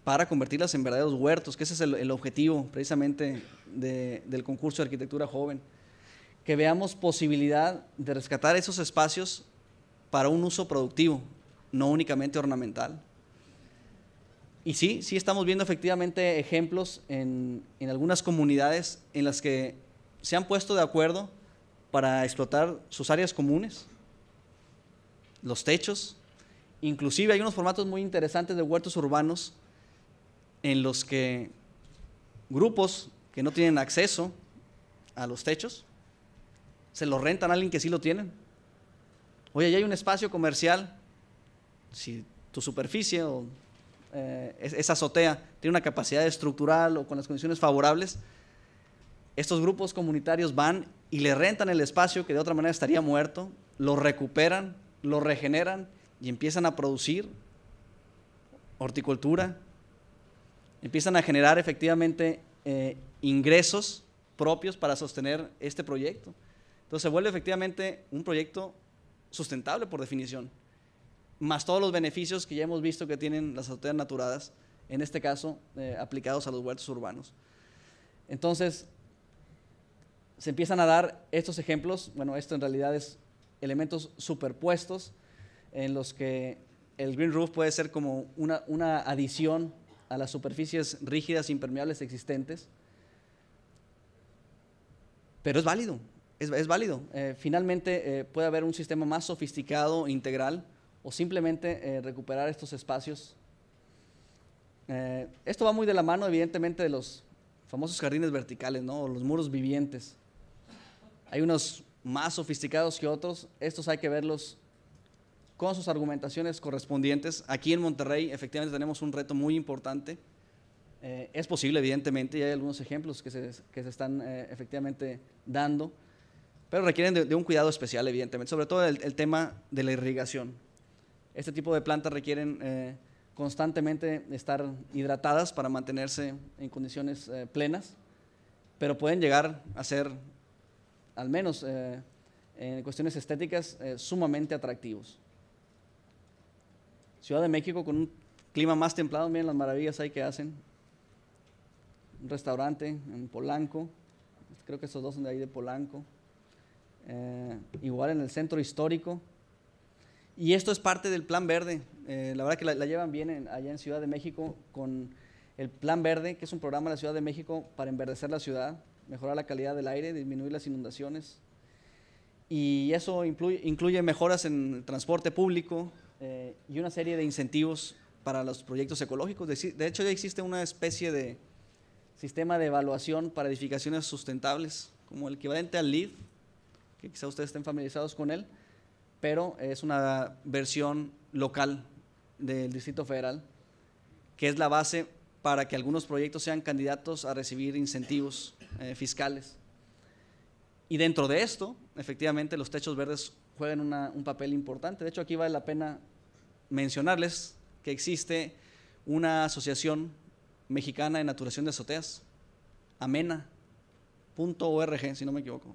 D: para convertirlas en verdaderos huertos, que ese es el objetivo precisamente del concurso de arquitectura joven, que veamos posibilidad de rescatar esos espacios para un uso productivo, no únicamente ornamental. Y sí estamos viendo efectivamente ejemplos en algunas comunidades en las que se han puesto de acuerdo para explotar sus áreas comunes, los techos. Inclusive hay unos formatos muy interesantes de huertos urbanos en los que grupos que no tienen acceso a los techos se los rentan a alguien que sí lo tienen. Oye, ya hay un espacio comercial, si tu superficie o esa azotea tiene una capacidad estructural o con las condiciones favorables, estos grupos comunitarios van y le rentan el espacio que de otra manera estaría muerto, lo recuperan, lo regeneran y empiezan a producir horticultura, empiezan a generar efectivamente ingresos propios para sostener este proyecto. Entonces se vuelve efectivamente un proyecto sustentable por definición, más todos los beneficios que ya hemos visto que tienen las azoteas naturadas, en este caso aplicados a los huertos urbanos. Entonces se empiezan a dar estos ejemplos, bueno, esto en realidad es elementos superpuestos en los que el green roof puede ser como una adición a las superficies rígidas e impermeables existentes, pero es válido, es válido. Finalmente puede haber un sistema más sofisticado, integral, o simplemente recuperar estos espacios. Esto va muy de la mano, evidentemente, de los famosos jardines verticales, ¿no? O los muros vivientes. Hay unos más sofisticados que otros, estos hay que verlos con sus argumentaciones correspondientes. Aquí en Monterrey efectivamente tenemos un reto muy importante. Es posible, evidentemente, y hay algunos ejemplos que se están efectivamente dando, pero requieren de un cuidado especial, evidentemente, sobre todo el tema de la irrigación. Este tipo de plantas requieren constantemente estar hidratadas para mantenerse en condiciones plenas, pero pueden llegar a ser, al menos en cuestiones estéticas, sumamente atractivos. Ciudad de México con un clima más templado, miren las maravillas ahí que hacen. Un restaurante en Polanco, creo que estos dos son de ahí de Polanco. Igual en el centro histórico. Y esto es parte del Plan Verde. La verdad que la llevan bien allá en Ciudad de México con el Plan Verde, que es un programa de la Ciudad de México para enverdecer la ciudad, mejorar la calidad del aire, disminuir las inundaciones. y eso incluye mejoras en el transporte público y una serie de incentivos para los proyectos ecológicos. De hecho, ya existe una especie de sistema de evaluación para edificaciones sustentables, como el equivalente al LEED, que quizá ustedes estén familiarizados con él, pero es una versión local del Distrito Federal, que es la base para que algunos proyectos sean candidatos a recibir incentivos fiscales. Y dentro de esto, efectivamente, los techos verdes juegan un papel importante. De hecho, aquí vale la pena mencionarles que existe una asociación mexicana de naturación de azoteas, amena.org, si no me equivoco.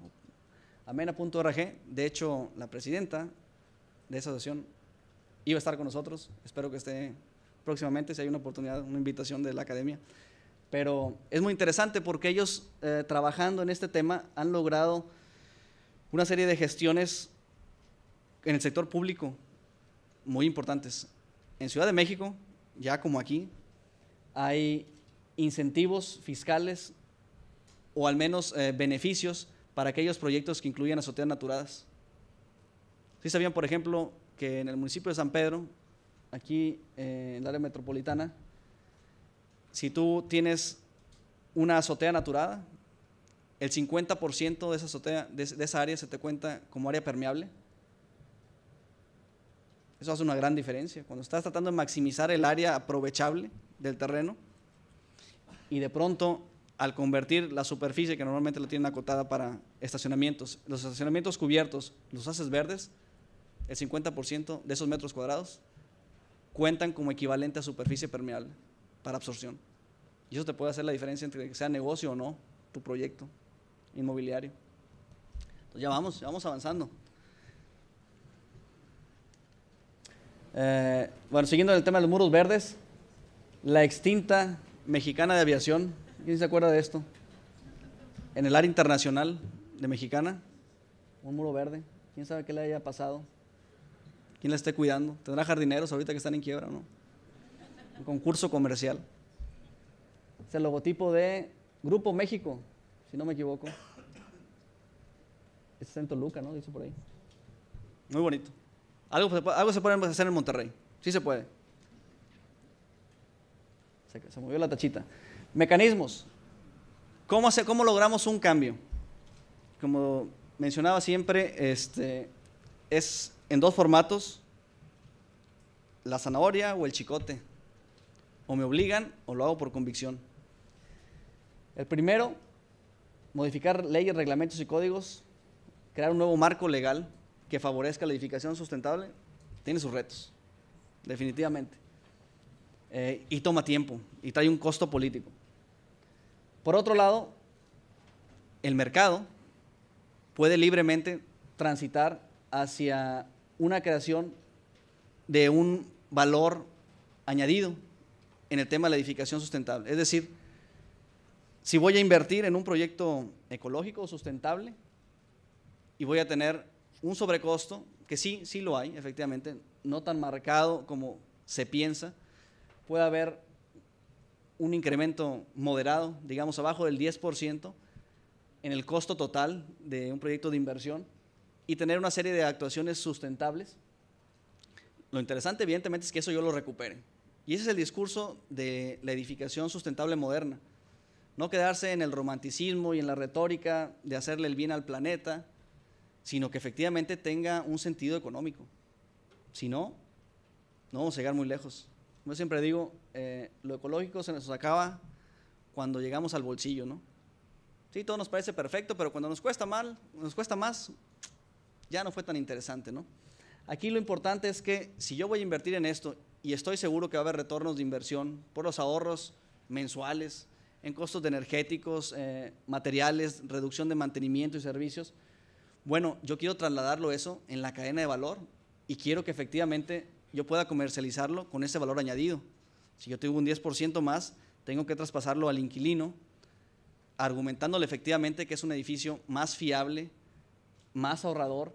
D: Amena.org, de hecho, la presidenta de esa asociación iba a estar con nosotros, espero que esté próximamente, si hay una oportunidad, una invitación de la academia. Pero es muy interesante porque ellos, trabajando en este tema, han logrado una serie de gestiones en el sector público muy importantes. En Ciudad de México, ya como aquí, hay incentivos fiscales o al menos beneficios para aquellos proyectos que incluyan azoteas naturadas. ¿Sí sabían, por ejemplo, que en el municipio de San Pedro, aquí en el área metropolitana, si tú tienes una azotea naturada, el 50% de esa azotea, de esa área se te cuenta como área permeable? Eso hace una gran diferencia. Cuando estás tratando de maximizar el área aprovechable del terreno y de pronto al convertir la superficie que normalmente la tienen acotada para estacionamientos, los estacionamientos cubiertos, los haces verdes, el 50% de esos metros cuadrados cuentan como equivalente a superficie permeable para absorción. Y eso te puede hacer la diferencia entre que sea negocio o no tu proyecto inmobiliario. Entonces ya vamos avanzando. Bueno, siguiendo el tema de los muros verdes, la extinta Mexicana de Aviación, ¿quién se acuerda de esto? En el área internacional de Mexicana, un muro verde, ¿quién sabe qué le haya pasado? ¿Quién la esté cuidando? ¿Tendrá jardineros ahorita que están en quiebra o no? Un concurso comercial. Es el logotipo de Grupo México, si no me equivoco. Este está en Toluca, ¿no? Dice por ahí. Muy bonito. Algo se puede hacer en Monterrey. Sí se puede. Se movió la tachita. Mecanismos. ¿Cómo logramos un cambio? Como mencionaba siempre, es en dos formatos: la zanahoria o el chicote. O me obligan o lo hago por convicción. El primero, modificar leyes, reglamentos y códigos, crear un nuevo marco legal que favorezca la edificación sustentable, tiene sus retos, definitivamente. Y toma tiempo y trae un costo político. Por otro lado, el mercado puede libremente transitar hacia una creación de un valor añadido en el tema de la edificación sustentable. Es decir, si voy a invertir en un proyecto ecológico o sustentable y voy a tener un sobrecosto, que sí lo hay, efectivamente, no tan marcado como se piensa, puede haber un incremento moderado, digamos abajo del 10% en el costo total de un proyecto de inversión y tener una serie de actuaciones sustentables. Lo interesante, evidentemente, es que eso yo lo recupere. Y ese es el discurso de la edificación sustentable moderna. No quedarse en el romanticismo y en la retórica de hacerle el bien al planeta, sino que efectivamente tenga un sentido económico. Si no, no vamos a llegar muy lejos. Yo siempre digo, lo ecológico se nos acaba cuando llegamos al bolsillo, ¿no? Sí, todo nos parece perfecto, pero cuando nos cuesta más, ya no fue tan interesante, ¿no? Aquí lo importante es que si yo voy a invertir en esto, y estoy seguro que va a haber retornos de inversión por los ahorros mensuales, en costos de energéticos, materiales, reducción de mantenimiento y servicios, bueno, yo quiero trasladarlo eso en la cadena de valor y quiero que efectivamente yo pueda comercializarlo con ese valor añadido. Si yo tengo un 10% más, tengo que traspasarlo al inquilino, argumentándole efectivamente que es un edificio más fiable, más ahorrador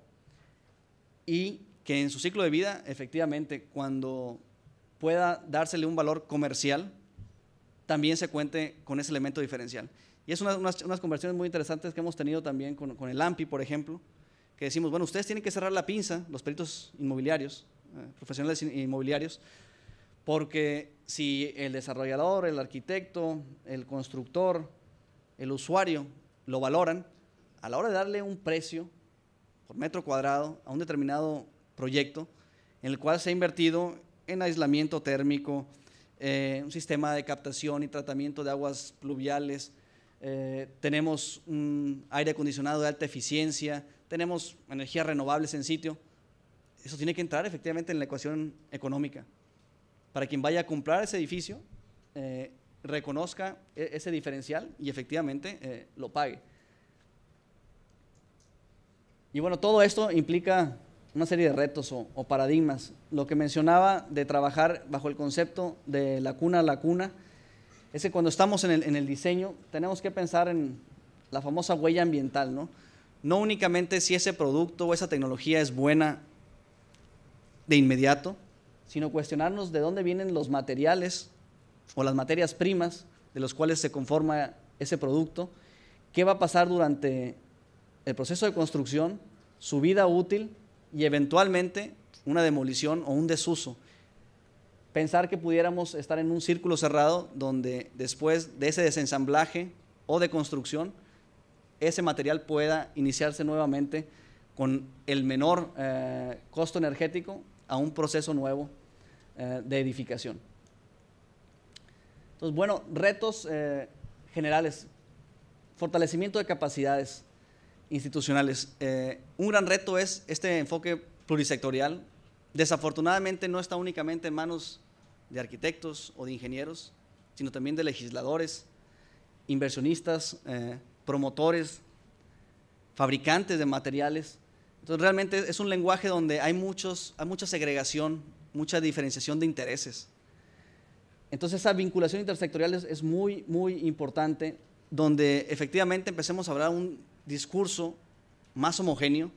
D: y que en su ciclo de vida, efectivamente, cuando pueda dársele un valor comercial, también se cuente con ese elemento diferencial. Y es unas conversaciones muy interesantes que hemos tenido también con el AMPI, por ejemplo, que decimos, bueno, ustedes tienen que cerrar la pinza, los peritos inmobiliarios, profesionales inmobiliarios, porque si el desarrollador, el arquitecto, el constructor, el usuario lo valoran, a la hora de darle un precio por metro cuadrado a un determinado proyecto en el cual se ha invertido en aislamiento térmico, un sistema de captación y tratamiento de aguas pluviales, tenemos un aire acondicionado de alta eficiencia, tenemos energías renovables en sitio. Eso tiene que entrar efectivamente en la ecuación económica. Para quien vaya a comprar ese edificio, reconozca ese diferencial y efectivamente lo pague. Y bueno, todo esto implica una serie de retos o paradigmas. Lo que mencionaba de trabajar bajo el concepto de la cuna a la cuna, es que cuando estamos en el diseño tenemos que pensar en la famosa huella ambiental, ¿no? No únicamente si ese producto o esa tecnología es buena de inmediato, sino cuestionarnos de dónde vienen los materiales o las materias primas de los cuales se conforma ese producto, qué va a pasar durante el proceso de construcción, su vida útil y eventualmente una demolición o un desuso. Pensar que pudiéramos estar en un círculo cerrado donde después de ese desensamblaje o de construcción, ese material pueda iniciarse nuevamente con el menor costo energético a un proceso nuevo de edificación. Entonces, bueno, retos generales, fortalecimiento de capacidades institucionales. Un gran reto es este enfoque plurisectorial. Desafortunadamente no está únicamente en manos de arquitectos o de ingenieros, sino también de legisladores, inversionistas, promotores, fabricantes de materiales. Entonces realmente es un lenguaje donde hay mucha segregación, mucha diferenciación de intereses. Entonces esa vinculación intersectorial es muy, muy importante, donde efectivamente empecemos a hablar un discurso más homogéneo,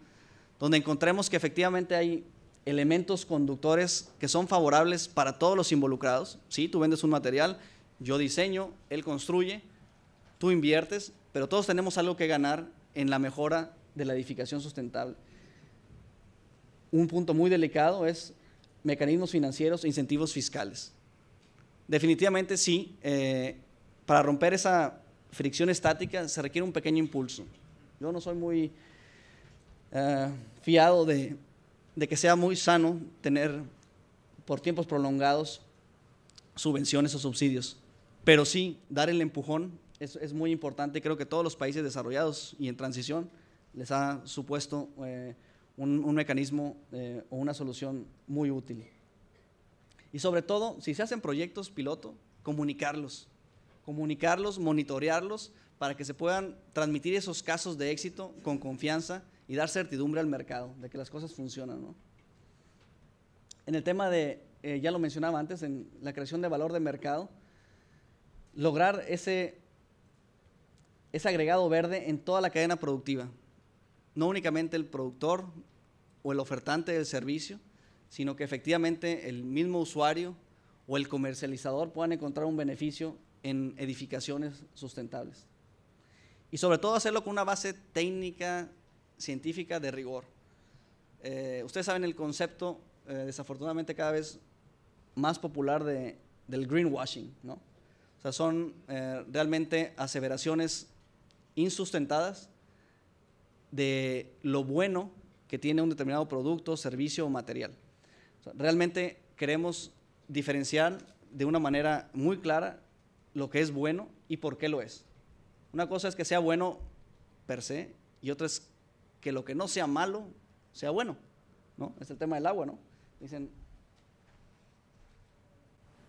D: donde encontremos que efectivamente hay elementos conductores que son favorables para todos los involucrados. ¿Sí? Tú vendes un material, yo diseño, él construye, tú inviertes, pero todos tenemos algo que ganar en la mejora de la edificación sustentable. Un punto muy delicado es mecanismos financieros e incentivos fiscales. Definitivamente sí, para romper esa fricción estática se requiere un pequeño impulso. Yo no soy muy fiado de que sea muy sano tener por tiempos prolongados subvenciones o subsidios, pero sí, dar el empujón es muy importante. Creo que todos los países desarrollados y en transición les ha supuesto un mecanismo o una solución muy útil. Y sobre todo, si se hacen proyectos piloto, comunicarlos, monitorearlos para que se puedan transmitir esos casos de éxito con confianza y dar certidumbre al mercado de que las cosas funcionan, ¿no? En el tema de, ya lo mencionaba antes, en la creación de valor de mercado, lograr ese agregado verde en toda la cadena productiva. No únicamente el productor o el ofertante del servicio, sino que efectivamente el mismo usuario o el comercializador puedan encontrar un beneficio en edificaciones sustentables. Y sobre todo hacerlo con una base técnica, científica de rigor. Ustedes saben el concepto, desafortunadamente cada vez más popular del greenwashing, ¿no? O sea, son realmente aseveraciones insustentadas de lo bueno que tiene un determinado producto, servicio o material. O sea, realmente queremos diferenciar de una manera muy clara lo que es bueno y por qué lo es. Una cosa es que sea bueno per se y otra es que lo que no sea malo sea bueno, ¿no? Es el tema del agua, ¿no? Dicen,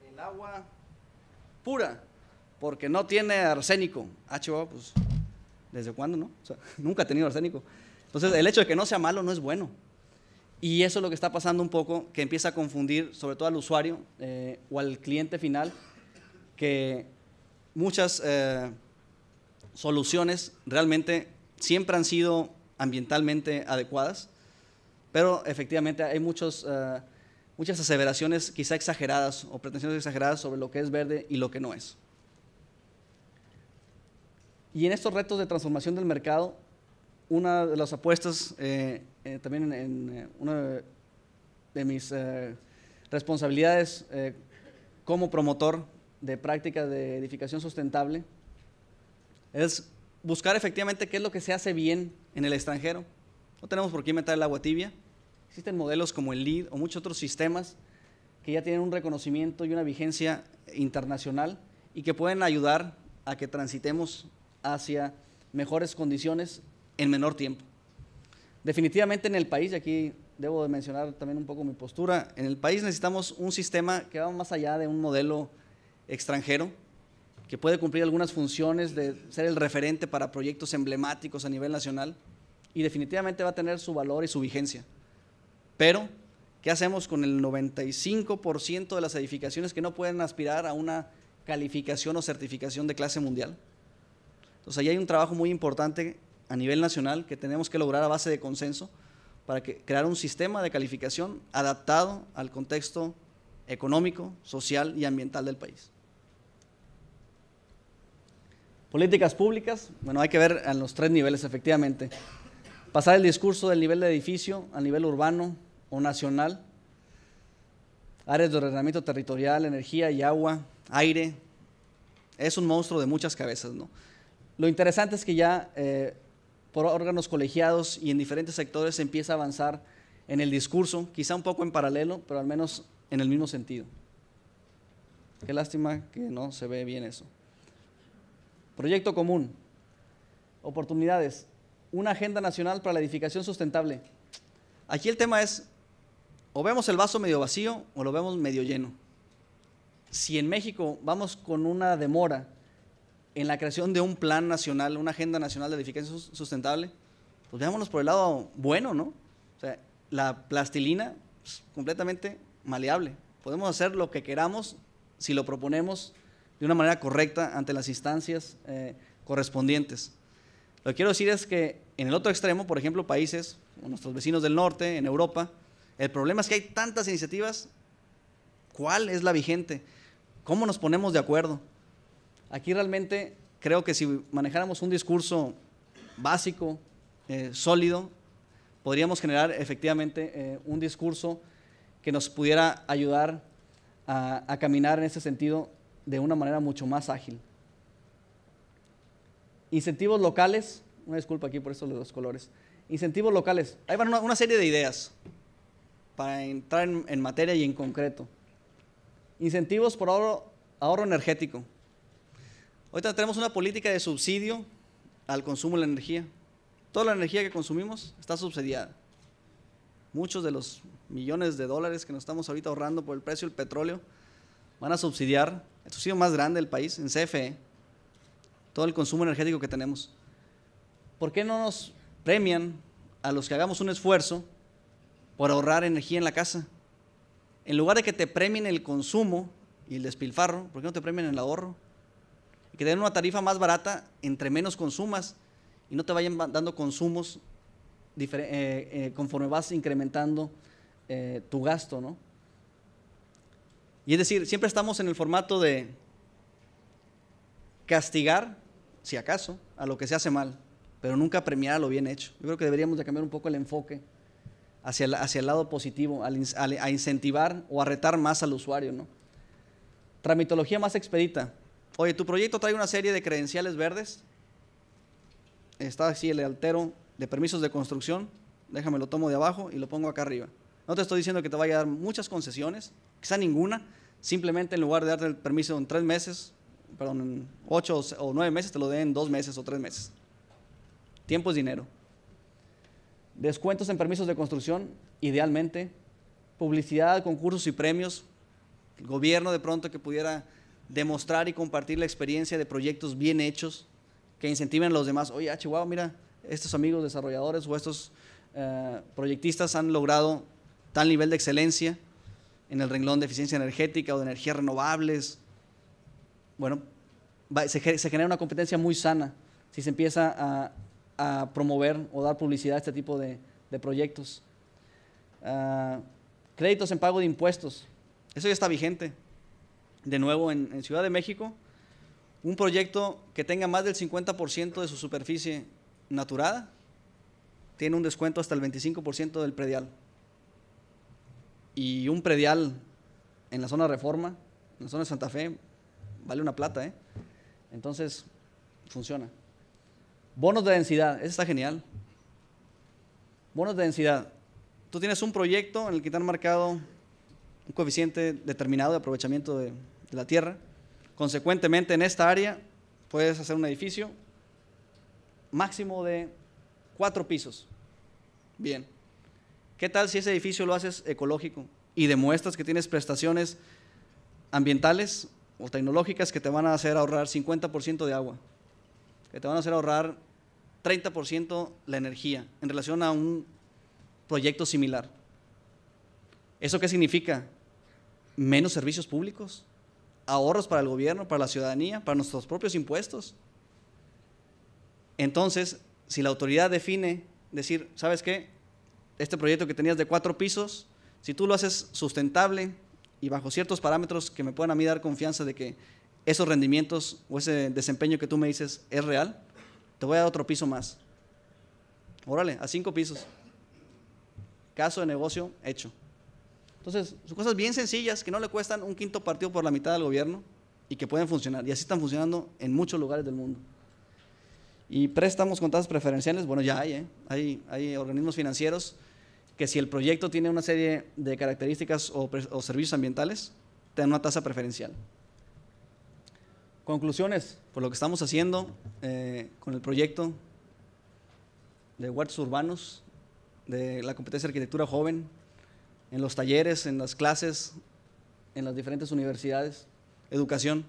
D: el agua pura porque no tiene arsénico. H2O, pues, ¿desde cuándo, no? O sea, nunca ha tenido arsénico. Entonces, el hecho de que no sea malo no es bueno. Y eso es lo que está pasando un poco, que empieza a confundir sobre todo al usuario o al cliente final, que muchas soluciones realmente siempre han sido ambientalmente adecuadas, pero efectivamente hay muchas aseveraciones quizá exageradas o pretensiones exageradas sobre lo que es verde y lo que no es. Y en estos retos de transformación del mercado, una de las apuestas, también en una de mis responsabilidades como promotor de práctica de edificación sustentable, es buscar efectivamente qué es lo que se hace bien en el extranjero. No tenemos por qué inventar el agua tibia. Existen modelos como el LEED o muchos otros sistemas que ya tienen un reconocimiento y una vigencia internacional y que pueden ayudar a que transitemos hacia mejores condiciones en menor tiempo. Definitivamente en el país, y aquí debo de mencionar también un poco mi postura, en el país necesitamos un sistema que va más allá de un modelo extranjero, que puede cumplir algunas funciones de ser el referente para proyectos emblemáticos a nivel nacional y definitivamente va a tener su valor y su vigencia. Pero, ¿qué hacemos con el 95% de las edificaciones que no pueden aspirar a una calificación o certificación de clase mundial? Entonces, ahí hay un trabajo muy importante a nivel nacional que tenemos que lograr a base de consenso para crear un sistema de calificación adaptado al contexto económico, social y ambiental del país. Políticas públicas, bueno, hay que ver en los 3 niveles, efectivamente. Pasar el discurso del nivel de edificio a nivel urbano o nacional, áreas de ordenamiento territorial, energía y agua, aire, es un monstruo de muchas cabezas, ¿no? Lo interesante es que ya por órganos colegiados y en diferentes sectores se empieza a avanzar en el discurso, quizá un poco en paralelo, pero al menos en el mismo sentido. Qué lástima que no se ve bien eso. Proyecto común, oportunidades, una agenda nacional para la edificación sustentable. Aquí el tema es, o vemos el vaso medio vacío o lo vemos medio lleno. Si en México vamos con una demora en la creación de un plan nacional, una agenda nacional de edificación sustentable, pues veámonos por el lado bueno, ¿no? O sea, la plastilina es completamente maleable. Podemos hacer lo que queramos si lo proponemos de una manera correcta ante las instancias correspondientes. Lo que quiero decir es que en el otro extremo, por ejemplo, países como nuestros vecinos del norte, en Europa, el problema es que hay tantas iniciativas. ¿Cuál es la vigente? ¿Cómo nos ponemos de acuerdo? Aquí realmente creo que si manejáramos un discurso básico, sólido, podríamos generar efectivamente un discurso que nos pudiera ayudar a caminar en ese sentido de una manera mucho más ágil. Incentivos locales, una disculpa aquí por esto de los colores. Incentivos locales, ahí van una serie de ideas para entrar en materia y en concreto. Incentivos por ahorro energético. Ahorita tenemos una política de subsidio al consumo de la energía. Toda la energía que consumimos está subsidiada. Muchos de los millones de dólares que nos estamos ahorita ahorrando por el precio del petróleo van a subsidiar el subsidio más grande del país, en CFE, todo el consumo energético que tenemos. ¿Por qué no nos premian a los que hagamos un esfuerzo por ahorrar energía en la casa? En lugar de que te premien el consumo y el despilfarro, ¿por qué no te premian el ahorro? Y que te den una tarifa más barata entre menos consumas y no te vayan dando consumos conforme vas incrementando tu gasto, ¿no? Y es decir, siempre estamos en el formato de castigar, si acaso, a lo que se hace mal, pero nunca premiar a lo bien hecho. Yo creo que deberíamos de cambiar un poco el enfoque hacia el lado positivo, a incentivar o a retar más al usuario, ¿no? Tramitología más expedita. Oye, tu proyecto trae una serie de credenciales verdes, está así el altero de permisos de construcción, déjame lo tomo de abajo y lo pongo acá arriba. No te estoy diciendo que te vaya a dar muchas concesiones, quizá ninguna, simplemente en lugar de darte el permiso en 3 meses, perdón, en 8 o 9 meses, te lo den en 2 meses o 3 meses. Tiempo es dinero. Descuentos en permisos de construcción, idealmente. Publicidad, concursos y premios. El gobierno de pronto que pudiera demostrar y compartir la experiencia de proyectos bien hechos que incentiven a los demás. Oye, Chihuahua, mira, estos amigos desarrolladores o estos proyectistas han logrado tal nivel de excelencia en el renglón de eficiencia energética o de energías renovables. Bueno, se genera una competencia muy sana si se empieza a promover o dar publicidad a este tipo de proyectos. Créditos en pago de impuestos, eso ya está vigente. De nuevo, en Ciudad de México, un proyecto que tenga más del 50% de su superficie naturada tiene un descuento hasta el 25% del predial. Y un predial en la zona Reforma, en la zona de Santa Fe, vale una plata, ¿eh? Entonces, funciona. Bonos de densidad, eso está genial. Bonos de densidad. Tú tienes un proyecto en el que te han marcado un coeficiente determinado de aprovechamiento de la tierra. Consecuentemente, en esta área puedes hacer un edificio máximo de 4 pisos. Bien. ¿Qué tal si ese edificio lo haces ecológico y demuestras que tienes prestaciones ambientales o tecnológicas que te van a hacer ahorrar 50% de agua, que te van a hacer ahorrar 30% la energía en relación a un proyecto similar? ¿Eso qué significa? Menos servicios públicos, ahorros para el gobierno, para la ciudadanía, para nuestros propios impuestos. Entonces, si la autoridad define, decir, ¿sabes qué? Este proyecto que tenías de 4 pisos, si tú lo haces sustentable y bajo ciertos parámetros que me puedan a mí dar confianza de que esos rendimientos o ese desempeño que tú me dices es real, te voy a dar otro piso más. Órale, a 5 pisos. Caso de negocio hecho. Entonces, son cosas bien sencillas que no le cuestan un quinto partido por la mitad del gobierno y que pueden funcionar. Y así están funcionando en muchos lugares del mundo. Y préstamos con tasas preferenciales, bueno, ya hay organismos financieros que si el proyecto tiene una serie de características o servicios ambientales, te dan una tasa preferencial. Conclusiones, por lo que estamos haciendo con el proyecto de huertos urbanos, de la competencia de arquitectura joven, en los talleres, en las clases, en las diferentes universidades, educación.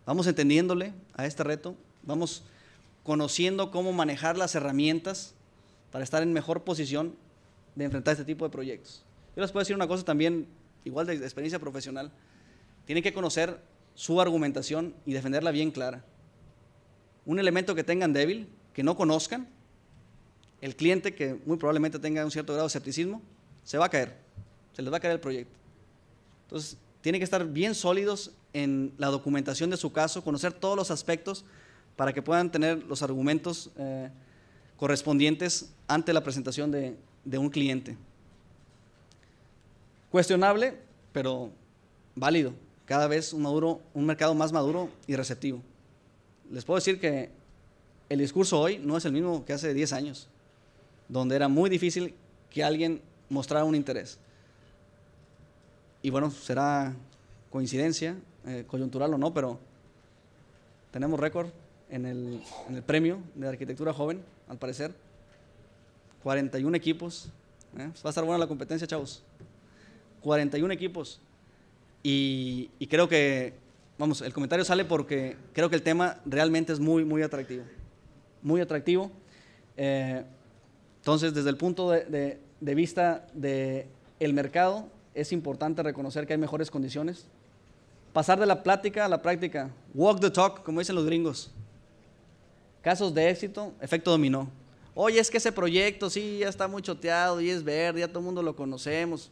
D: Vamos entendiéndole a este reto, vamos conociendo cómo manejar las herramientas para estar en mejor posición de enfrentar este tipo de proyectos. Yo les puedo decir una cosa también, igual de experiencia profesional, tienen que conocer su argumentación y defenderla bien clara. Un elemento que tengan débil, que no conozcan, el cliente que muy probablemente tenga un cierto grado de escepticismo, se va a caer, se les va a caer el proyecto. Entonces, tienen que estar bien sólidos en la documentación de su caso, conocer todos los aspectos para que puedan tener los argumentos correspondientes ante la presentación de un cliente. Cuestionable, pero válido. Cada vez un mercado más maduro y receptivo. Les puedo decir que el discurso hoy no es el mismo que hace 10 años, donde era muy difícil que alguien mostrara un interés. Y bueno, será coincidencia, coyuntural o no, pero tenemos récord en el premio de arquitectura joven, al parecer. 41 equipos. Va a estar buena la competencia, chavos. 41 equipos. Y creo que, vamos, el comentario sale porque creo que el tema realmente es muy, muy atractivo. Muy atractivo. Entonces, desde el punto de vista del mercado, es importante reconocer que hay mejores condiciones. Pasar de la plática a la práctica. Walk the talk, como dicen los gringos. Casos de éxito, efecto dominó. Oye, es que ese proyecto sí ya está muy choteado y es verde, ya todo el mundo lo conocemos.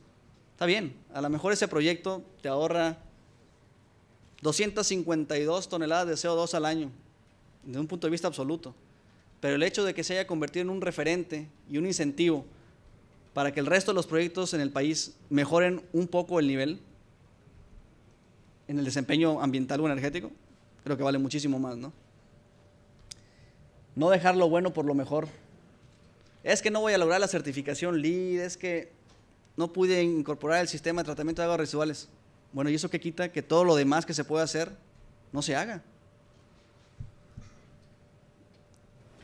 D: Está bien, a lo mejor ese proyecto te ahorra 252 toneladas de CO2 al año, desde un punto de vista absoluto. Pero el hecho de que se haya convertido en un referente y un incentivo para que el resto de los proyectos en el país mejoren un poco el nivel en el desempeño ambiental o energético, creo que vale muchísimo más, ¿no? No dejar lo bueno por lo mejor. Es que no voy a lograr la certificación LEED, es que no pude incorporar el sistema de tratamiento de aguas residuales. Bueno, ¿y eso qué quita? Que todo lo demás que se puede hacer no se haga.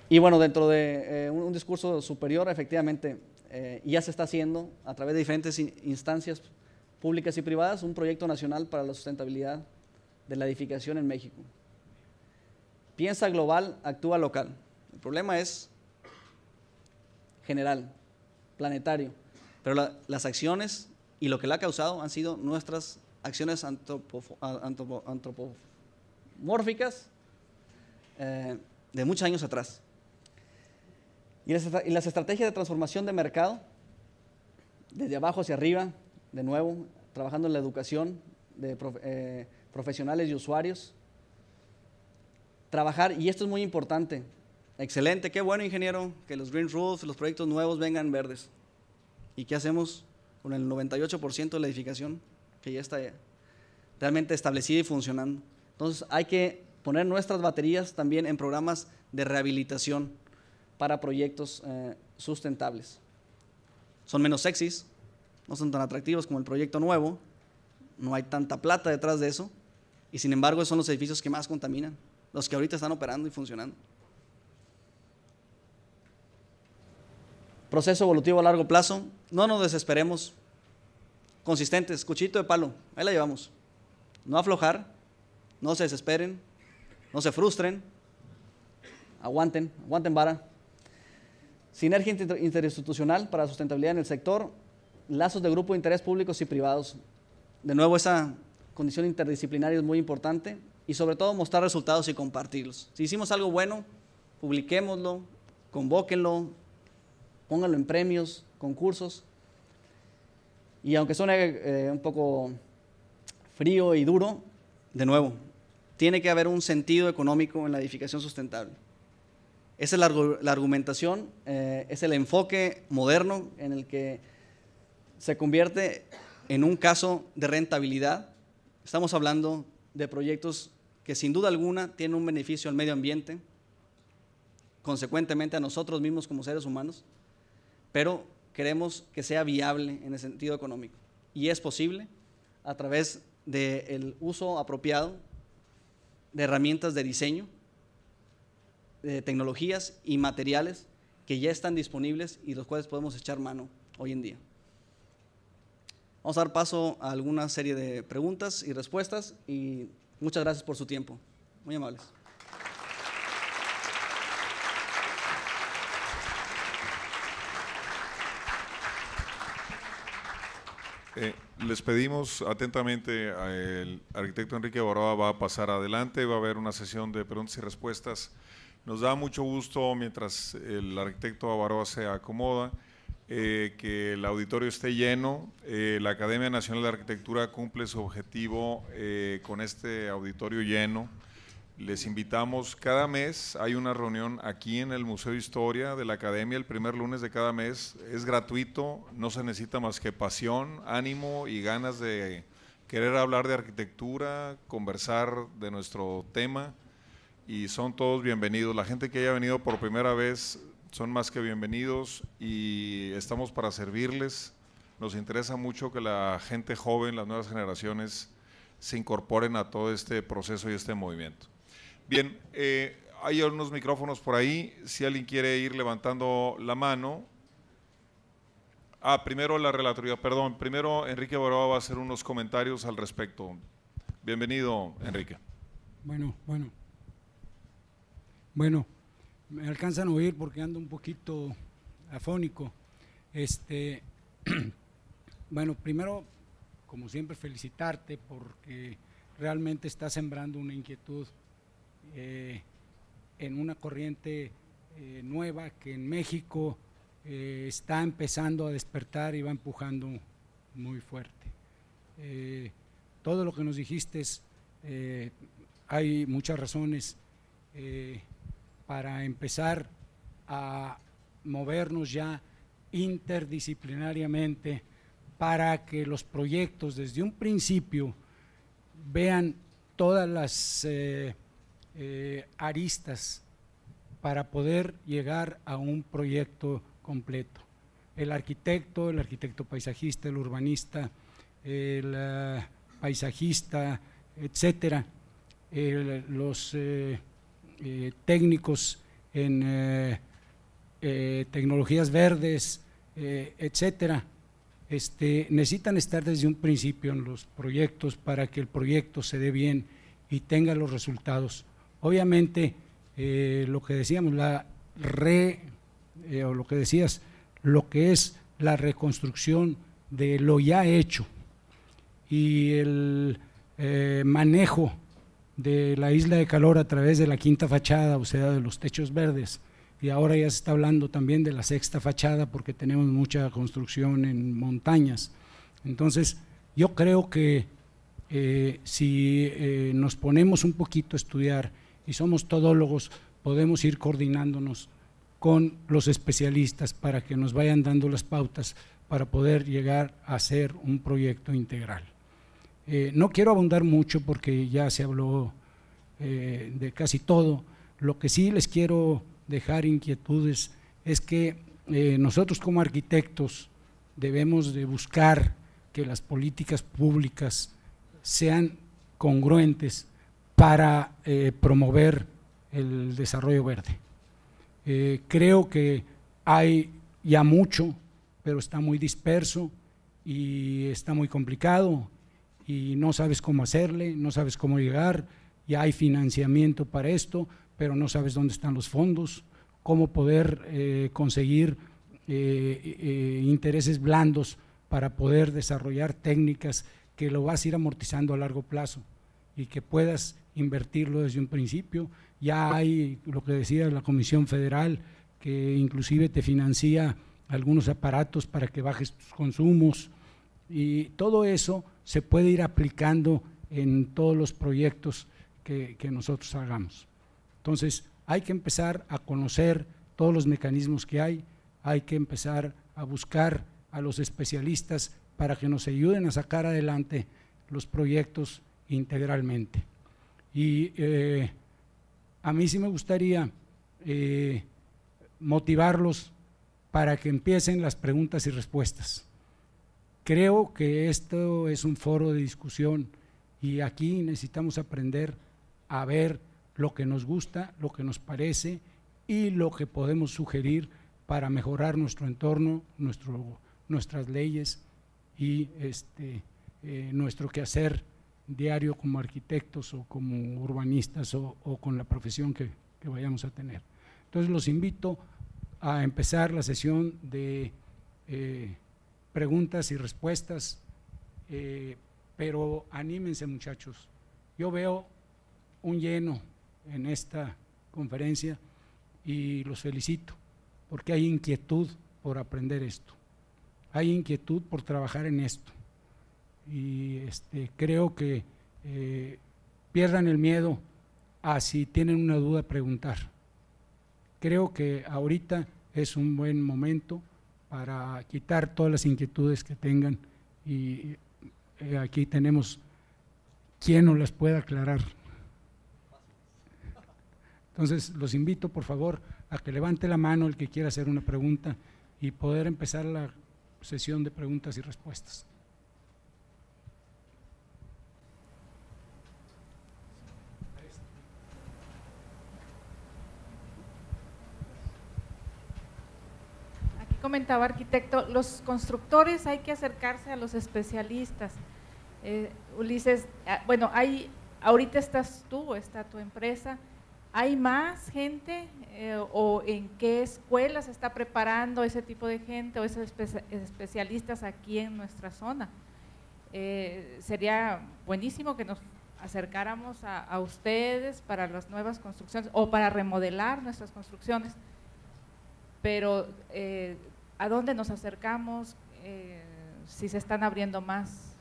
D: Y bueno, dentro de un discurso superior, efectivamente, ya se está haciendo a través de diferentes instancias públicas y privadas un proyecto nacional para la sustentabilidad de la edificación en México. Piensa global, actúa local. El problema es general, planetario, pero las acciones y lo que la ha causado han sido nuestras acciones antropomórficas de muchos años atrás. Y las estrategias de transformación de mercado, desde abajo hacia arriba, de nuevo, trabajando en la educación de profesionales y usuarios. Trabajar, y esto es muy importante, excelente, qué bueno, ingeniero, que los green roofs, los proyectos nuevos vengan verdes. ¿Y qué hacemos con el 98% de la edificación que ya está realmente establecida y funcionando? Entonces hay que poner nuestras baterías también en programas de rehabilitación para proyectos sustentables. Son menos sexys, no son tan atractivos como el proyecto nuevo, no hay tanta plata detrás de eso, y sin embargo son los edificios que más contaminan, los que ahorita están operando y funcionando. Proceso evolutivo a largo plazo, no nos desesperemos, consistentes, cuchito de palo, ahí la llevamos. No aflojar, no se desesperen, no se frustren, aguanten vara. Sinergia interinstitucional para sustentabilidad en el sector, lazos de grupo de interés públicos y privados. De nuevo, esa condición interdisciplinaria es muy importante y sobre todo mostrar resultados y compartirlos. Si hicimos algo bueno, publiquémoslo, convóquenlo, pónganlo en premios, concursos. Y aunque suene un poco frío y duro, de nuevo, tiene que haber un sentido económico en la edificación sustentable. Esa es la argumentación, es el enfoque moderno en el que se convierte en un caso de rentabilidad. Estamos hablando de proyectos que sin duda alguna tienen un beneficio al medio ambiente, consecuentemente a nosotros mismos como seres humanos, pero queremos que sea viable en el sentido económico. Y es posible a través del uso apropiado de herramientas de diseño, de tecnologías y materiales que ya están disponibles y los cuales podemos echar mano hoy en día. Vamos a dar paso a alguna serie de preguntas y respuestas y muchas gracias por su tiempo. Muy amables.
B: Les pedimos atentamente al arquitecto Enrique Baroa, va a pasar adelante, va a haber una sesión de preguntas y respuestas. Nos da mucho gusto, mientras el arquitecto Baroa se acomoda, que el auditorio esté lleno. La Academia Nacional de Arquitectura cumple su objetivo con este auditorio lleno. Les invitamos, cada mes hay una reunión aquí en el Museo de Historia de la Academia, el primer lunes de cada mes, es gratuito, no se necesita más que pasión, ánimo y ganas de querer hablar de arquitectura, conversar de nuestro tema, y son todos bienvenidos. La gente que haya venido por primera vez son más que bienvenidos y estamos para servirles. Nos interesa mucho que la gente joven, las nuevas generaciones, se incorporen a todo este proceso y este movimiento. Bien, hay unos micrófonos por ahí, si alguien quiere ir levantando la mano. Primero la relatoría, perdón, primero Enrique Baroa va a hacer unos comentarios al respecto. Bienvenido, Enrique.
E: Bueno, me alcanzan a oír porque ando un poquito afónico. Bueno, primero, como siempre, felicitarte porque realmente estás sembrando una inquietud en una corriente nueva que en México está empezando a despertar y va empujando muy fuerte. Todo lo que nos dijiste hay muchas razones para empezar a movernos ya interdisciplinariamente para que los proyectos desde un principio vean todas las aristas para poder llegar a un proyecto completo. El arquitecto paisajista, el urbanista, el paisajista, etcétera, los técnicos en tecnologías verdes, etcétera, necesitan estar desde un principio en los proyectos para que el proyecto se dé bien y tenga los resultados. Obviamente, lo que decíamos, o lo que decías, lo que es la reconstrucción de lo ya hecho y el manejo de la isla de calor a través de la quinta fachada, o sea, de los techos verdes, y ahora ya se está hablando también de la sexta fachada porque tenemos mucha construcción en montañas. Entonces, yo creo que si nos ponemos un poquito a estudiar y somos todólogos, podemos ir coordinándonos con los especialistas para que nos vayan dando las pautas para poder llegar a hacer un proyecto integral. No quiero abundar mucho porque ya se habló de casi todo. Lo que sí les quiero dejar inquietudes es que nosotros como arquitectos debemos de buscar que las políticas públicas sean congruentes para promover el desarrollo verde. Creo que hay ya mucho, pero está muy disperso y está muy complicado y no sabes cómo hacerle, no sabes cómo llegar, ya hay financiamiento para esto, pero no sabes dónde están los fondos, cómo poder conseguir intereses blandos para poder desarrollar técnicas que lo vas a ir amortizando a largo plazo y que puedas invertirlo desde un principio. Ya hay lo que decía la Comisión Federal, que inclusive te financia algunos aparatos para que bajes tus consumos, y todo eso se puede ir aplicando en todos los proyectos que nosotros hagamos. Entonces hay que empezar a conocer todos los mecanismos que hay que empezar a buscar a los especialistas para que nos ayuden a sacar adelante los proyectos integralmente. Y a mí sí me gustaría motivarlos para que empiecen las preguntas y respuestas. Creo que esto es un foro de discusión y aquí necesitamos aprender a ver lo que nos gusta, lo que nos parece y lo que podemos sugerir para mejorar nuestro entorno, nuestras leyes y nuestro quehacer diario como arquitectos o como urbanistas o con la profesión que vayamos a tener. Entonces los invito a empezar la sesión de preguntas y respuestas, pero anímense muchachos, yo veo un lleno en esta conferencia y los felicito porque hay inquietud por aprender esto, hay inquietud por trabajar en esto y creo que pierdan el miedo a si tienen una duda preguntar. Creo que ahorita es un buen momento para quitar todas las inquietudes que tengan y aquí tenemos quien nos las pueda aclarar. Entonces los invito por favor a que levante la mano el que quiera hacer una pregunta y poder empezar la sesión de preguntas y respuestas.
F: Aquí comentaba arquitecto, los constructores hay que acercarse a los especialistas. Ulises, bueno, ahorita estás tú, está tu empresa. ¿Hay más gente o en qué escuelas se está preparando ese tipo de gente o esos especialistas aquí en nuestra zona? Sería buenísimo que nos acercáramos a ustedes para las nuevas construcciones o para remodelar nuestras construcciones, pero ¿a dónde nos acercamos? Si se están abriendo más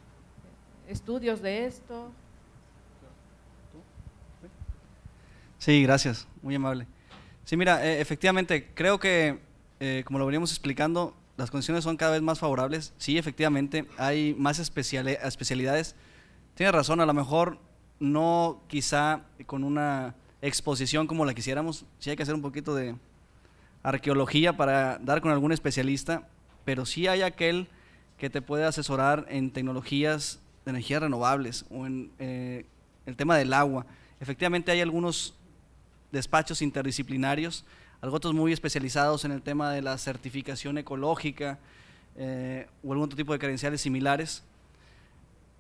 F: estudios de esto.
D: Sí, gracias, muy amable. Sí, mira, efectivamente, creo que, como lo veníamos explicando, las condiciones son cada vez más favorables. Sí, efectivamente, hay más especialidades. Tiene razón, a lo mejor no quizá con una exposición como la quisiéramos, sí hay que hacer un poquito de arqueología para dar con algún especialista, pero sí hay aquel que te puede asesorar en tecnologías de energías renovables o en el tema del agua. Efectivamente hay algunos despachos interdisciplinarios, otros muy especializados en el tema de la certificación ecológica o algún otro tipo de credenciales similares,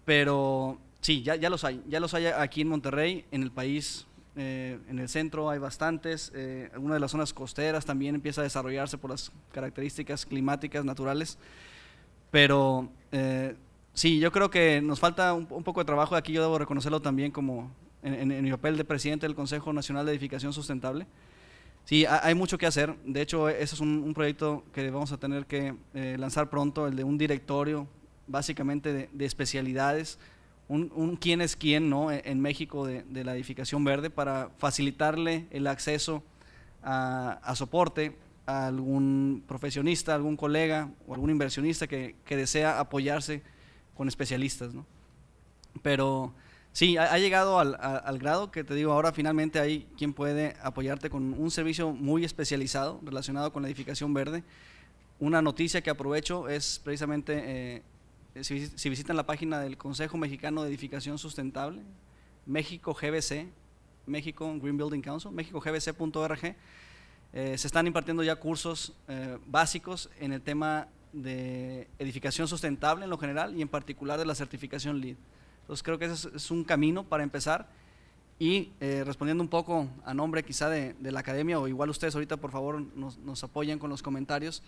D: pero sí, ya los hay aquí en Monterrey, en el país, en el centro hay bastantes, algunas de las zonas costeras también empieza a desarrollarse por las características climáticas naturales, pero sí, yo creo que nos falta un poco de trabajo, aquí yo debo reconocerlo también como en mi papel de presidente del Consejo Nacional de Edificación Sustentable. Sí, hay mucho que hacer. De hecho, ese es un proyecto que vamos a tener que lanzar pronto, el de un directorio básicamente de especialidades, un quién es quién, ¿no?, en México de la edificación verde, para facilitarle el acceso a soporte a algún profesionista, algún colega o algún inversionista que desea apoyarse con especialistas, ¿no? Pero sí, ha llegado al grado que te digo, ahora finalmente hay quien puede apoyarte con un servicio muy especializado relacionado con la edificación verde. Una noticia que aprovecho es precisamente, si visitan la página del Consejo Mexicano de Edificación Sustentable, México GBC, México Green Building Council, mexicogbc.org, se están impartiendo ya cursos básicos en el tema de edificación sustentable en lo general y en particular de la certificación LEED. Entonces creo que ese es un camino para empezar y respondiendo un poco a nombre quizá de la academia, o igual ustedes ahorita por favor nos apoyan con los comentarios.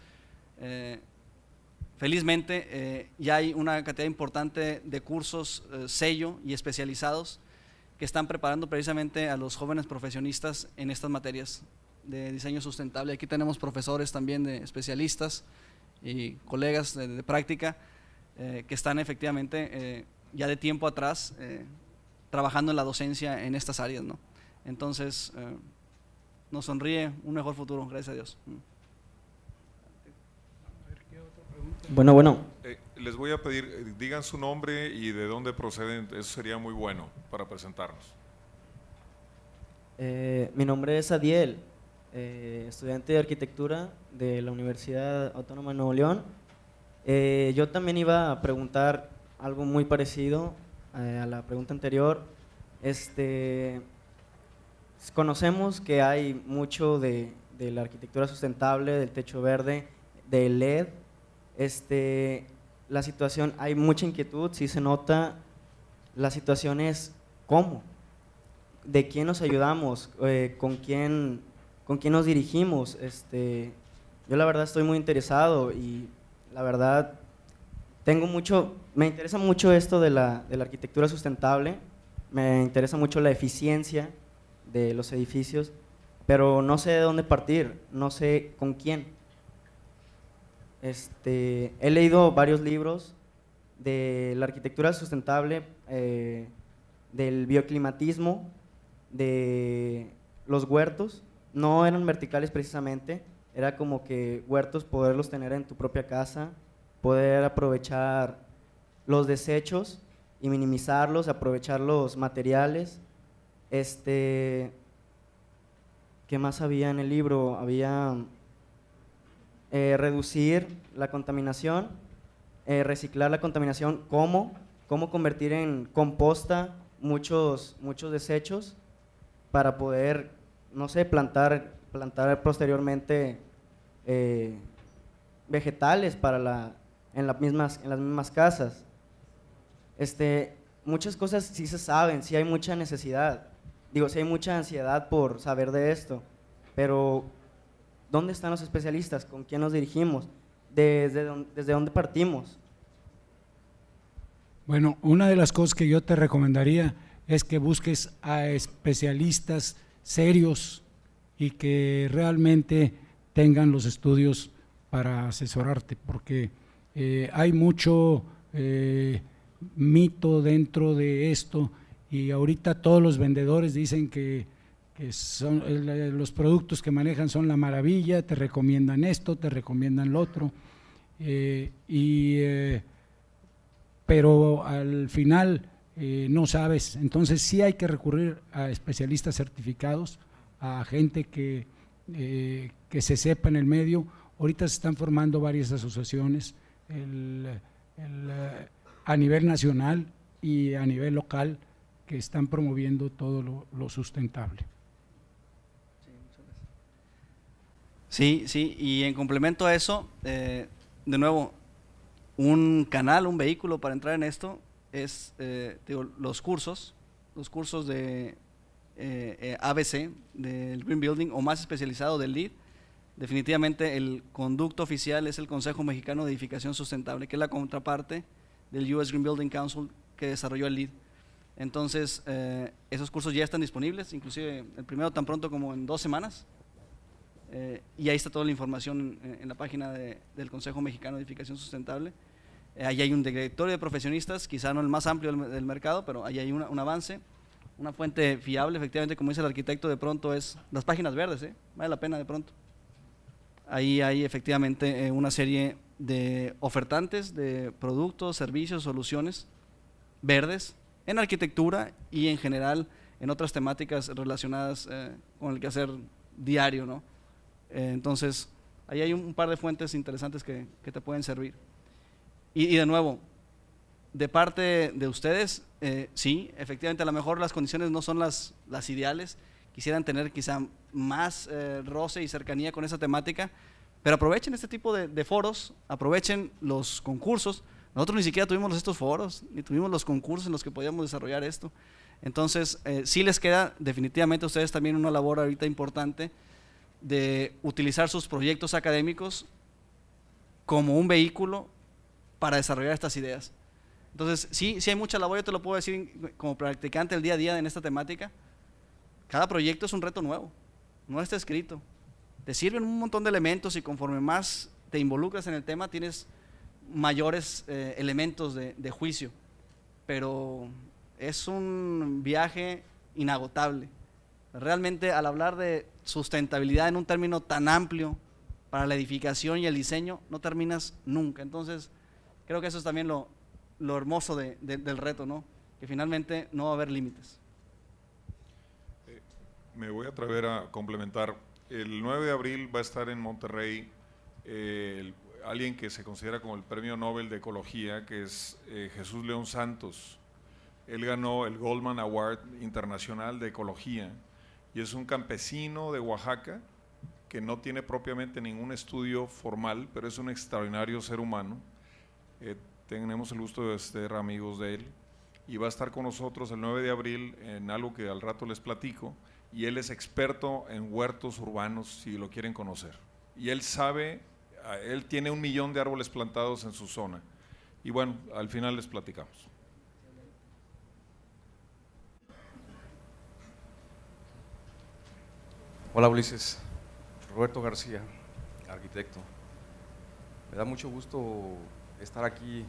D: Felizmente ya hay una cantidad importante de cursos sello y especializados que están preparando precisamente a los jóvenes profesionistas en estas materias de diseño sustentable. Aquí tenemos profesores también de especialistas y colegas de práctica que están efectivamente ya de tiempo atrás trabajando en la docencia en estas áreas, ¿no? Entonces nos sonríe un mejor futuro, gracias a Dios.
G: Bueno.
B: Les voy a pedir, digan su nombre y de dónde proceden, eso sería muy bueno para presentarnos.
G: Mi nombre es Adiel, estudiante de arquitectura de la Universidad Autónoma de Nuevo León. Yo también iba a preguntar algo muy parecido a la pregunta anterior. Conocemos que hay mucho de la arquitectura sustentable, del techo verde, del LED. La situación, hay mucha inquietud, sí se nota. La situación es ¿cómo? ¿De quién nos ayudamos? ¿Con quién nos dirigimos? Yo la verdad estoy muy interesado y la verdad me interesa mucho esto de la arquitectura sustentable, me interesa mucho la eficiencia de los edificios, pero no sé de dónde partir, no sé con quién. He leído varios libros de la arquitectura sustentable, del bioclimatismo, de los huertos. No eran verticales precisamente, era como que huertos poderlos tener en tu propia casa, poder aprovechar los desechos y minimizarlos, aprovechar los materiales. ¿Qué más había en el libro? Había reducir la contaminación, reciclar la contaminación, cómo convertir en composta muchos desechos para poder, no sé, plantar posteriormente vegetales en las mismas casas. Muchas cosas sí se saben, sí hay mucha necesidad, sí hay mucha ansiedad por saber de esto, pero ¿dónde están los especialistas? ¿Con quién nos dirigimos? ¿Desde dónde partimos?
E: Bueno, una de las cosas que yo te recomendaría es que busques a especialistas serios y que realmente tengan los estudios para asesorarte, porque hay mucho mito dentro de esto y ahorita todos los vendedores dicen que los productos que manejan son la maravilla, te recomiendan esto, te recomiendan lo otro, pero al final no sabes. Entonces sí hay que recurrir a especialistas certificados, a gente que se sepa en el medio. Ahorita se están formando varias asociaciones a nivel nacional y a nivel local que están promoviendo todo lo sustentable.
D: Sí, y en complemento a eso, de nuevo, un canal, un vehículo para entrar en esto es los cursos de ABC, del Green Building, o más especializado del LEED. Definitivamente el conducto oficial es el Consejo Mexicano de Edificación Sustentable, que es la contraparte del US Green Building Council que desarrolló el LEED. Entonces, esos cursos ya están disponibles, inclusive el primero tan pronto como en 2 semanas. Y ahí está toda la información en la página del Consejo Mexicano de Edificación Sustentable. Ahí hay un directorio de profesionistas, quizá no el más amplio del mercado, pero ahí hay un avance. Una fuente fiable, efectivamente, como dice el arquitecto, de pronto es las páginas verdes, vale la pena de pronto. Ahí hay efectivamente una serie de ofertantes de productos, servicios, soluciones verdes en arquitectura y en general en otras temáticas relacionadas con el quehacer diario, ¿no? Entonces, ahí hay un par de fuentes interesantes que te pueden servir. Y de nuevo, de parte de ustedes, sí, efectivamente a lo mejor las condiciones no son las ideales, quisieran tener quizá más roce y cercanía con esa temática, pero aprovechen este tipo de foros, aprovechen los concursos. Nosotros ni siquiera tuvimos estos foros, ni tuvimos los concursos en los que podíamos desarrollar esto. Entonces, sí les queda definitivamente a ustedes también una labor ahorita importante de utilizar sus proyectos académicos como un vehículo para desarrollar estas ideas. Entonces, sí hay mucha labor, yo te lo puedo decir como practicante el día a día en esta temática. Cada proyecto es un reto nuevo, no está escrito. Te sirven un montón de elementos y conforme más te involucras en el tema tienes mayores elementos de juicio, pero es un viaje inagotable. Realmente al hablar de sustentabilidad en un término tan amplio para la edificación y el diseño, no terminas nunca. Entonces, creo que eso es también lo hermoso del reto, ¿no? Que finalmente no va a haber límites.
B: Me voy a atrever a complementar. El 9 de abril va a estar en Monterrey alguien que se considera como el Premio Nobel de Ecología, que es Jesús León Santos. Él ganó el Goldman Award Internacional de Ecología y es un campesino de Oaxaca que no tiene propiamente ningún estudio formal, pero es un extraordinario ser humano. Tenemos el gusto de ser amigos de él y va a estar con nosotros el 9 de abril en algo que al rato les platico, y él es experto en huertos urbanos si lo quieren conocer. Y él sabe, él tiene 1 millón de árboles plantados en su zona. Y bueno, al final les platicamos.
H: Hola Ulises, Roberto García, arquitecto. Me da mucho gusto estar aquí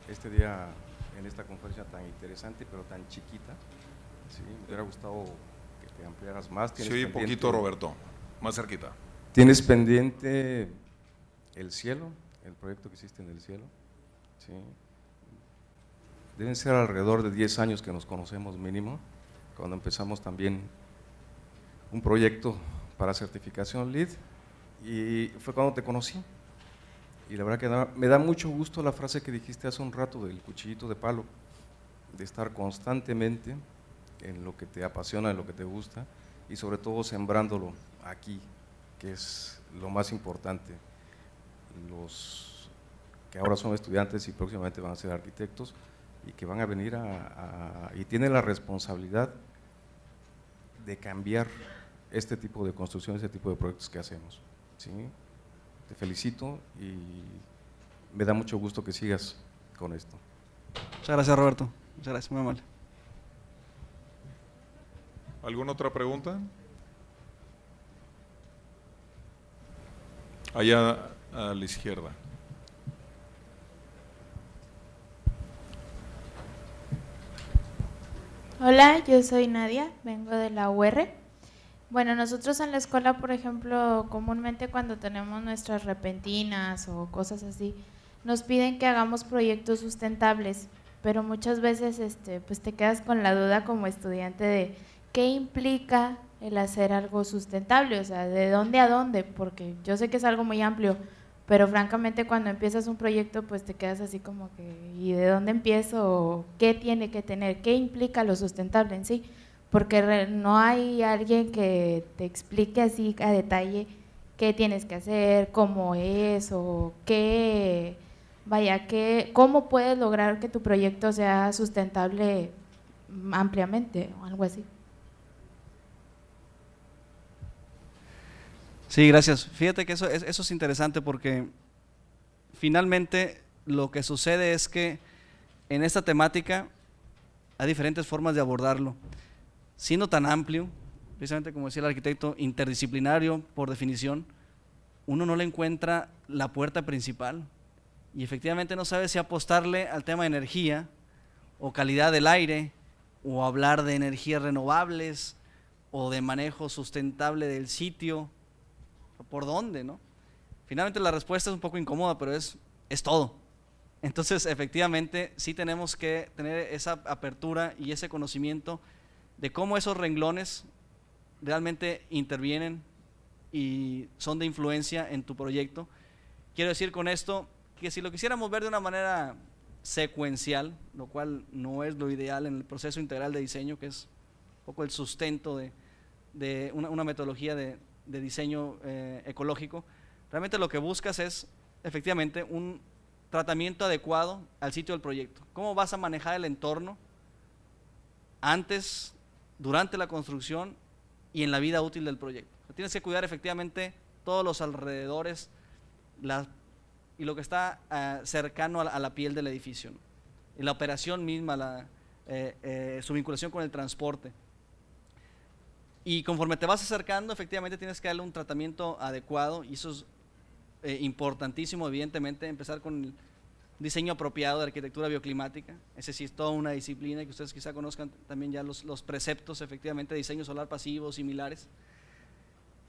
H: este día en esta conferencia tan interesante pero tan chiquita. Sí, me hubiera gustado que te ampliaras más.
B: Sí, un poquito Roberto, más cerquita.
H: ¿Tienes pendiente el cielo, el proyecto que hiciste en el cielo? Sí. Deben ser alrededor de 10 años que nos conocemos mínimo, cuando empezamos también un proyecto para certificación LEED y fue cuando te conocí. Y la verdad que me da mucho gusto la frase que dijiste hace un rato del cuchillito de palo, de estar constantemente en lo que te apasiona, en lo que te gusta y sobre todo sembrándolo aquí, que es lo más importante. Los que ahora son estudiantes y próximamente van a ser arquitectos y que van a venir y tienen la responsabilidad de cambiar este tipo de construcción, este tipo de proyectos que hacemos. ¿Sí? Te felicito y me da mucho gusto que sigas con esto.
D: Muchas gracias, Roberto. Muchas gracias, muy amable.
B: ¿Alguna otra pregunta? Allá a la izquierda.
I: Hola, yo soy Nadia, vengo de la UR. Bueno, nosotros en la escuela, por ejemplo, comúnmente cuando tenemos nuestras repentinas o cosas así, nos piden que hagamos proyectos sustentables, pero muchas veces pues te quedas con la duda como estudiante de qué implica el hacer algo sustentable, o sea, de dónde a dónde, porque yo sé que es algo muy amplio, pero francamente cuando empiezas un proyecto pues te quedas así como que ¿y de dónde empiezo? ¿Qué tiene que tener? ¿Qué implica lo sustentable en sí? Porque no hay alguien que te explique así a detalle qué tienes que hacer, cómo es o qué, vaya, cómo puedes lograr que tu proyecto sea sustentable ampliamente o algo así.
D: Sí, gracias. Fíjate que eso es interesante porque finalmente lo que sucede es que en esta temática hay diferentes formas de abordarlo. Siendo tan amplio, precisamente como decía el arquitecto, interdisciplinario por definición, uno no le encuentra la puerta principal y efectivamente no sabe si apostarle al tema de energía o calidad del aire o hablar de energías renovables o de manejo sustentable del sitio. ¿Por dónde, no? Finalmente la respuesta es un poco incómoda, pero es todo. Entonces, efectivamente, sí tenemos que tener esa apertura y ese conocimiento de cómo esos renglones realmente intervienen y son de influencia en tu proyecto. Quiero decir con esto que si lo quisiéramos ver de una manera secuencial, lo cual no es lo ideal en el proceso integral de diseño, que es un poco el sustento de una metodología de diseño ecológico, realmente lo que buscas es efectivamente un tratamiento adecuado al sitio del proyecto. ¿Cómo vas a manejar el entorno antes, durante la construcción y en la vida útil del proyecto? Tienes que cuidar efectivamente todos los alrededores y lo que está cercano a la piel del edificio, ¿no? Y la operación misma, su vinculación con el transporte. Y conforme te vas acercando, efectivamente tienes que darle un tratamiento adecuado, y eso es importantísimo, evidentemente, empezar con el diseño apropiado de arquitectura bioclimática. Ese sí es toda una disciplina que ustedes quizá conozcan también ya los preceptos, efectivamente, de diseño solar pasivo, similares.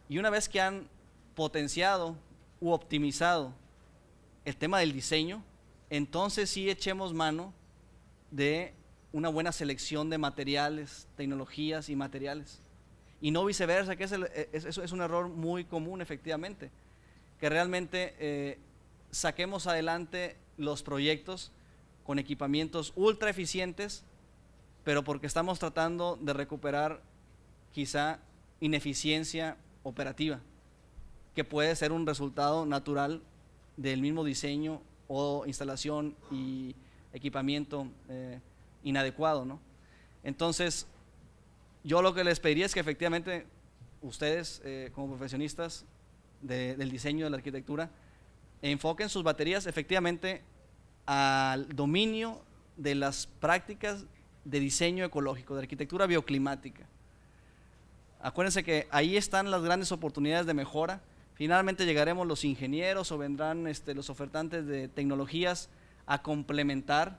D: Y una vez que han potenciado u optimizado el tema del diseño, entonces sí echemos mano de una buena selección de materiales, tecnologías y materiales. Y no viceversa, que es un error muy común, efectivamente, que realmente saquemos adelante los proyectos con equipamientos ultra eficientes, pero porque estamos tratando de recuperar quizá ineficiencia operativa, que puede ser un resultado natural del mismo diseño o instalación y equipamiento inadecuado, ¿no? Entonces, yo lo que les pediría es que efectivamente ustedes, como profesionistas del diseño de la arquitectura, enfoquen sus baterías efectivamente al dominio de las prácticas de diseño ecológico, de arquitectura bioclimática. Acuérdense que ahí están las grandes oportunidades de mejora. Finalmente llegaremos los ingenieros o vendrán los ofertantes de tecnologías a complementar,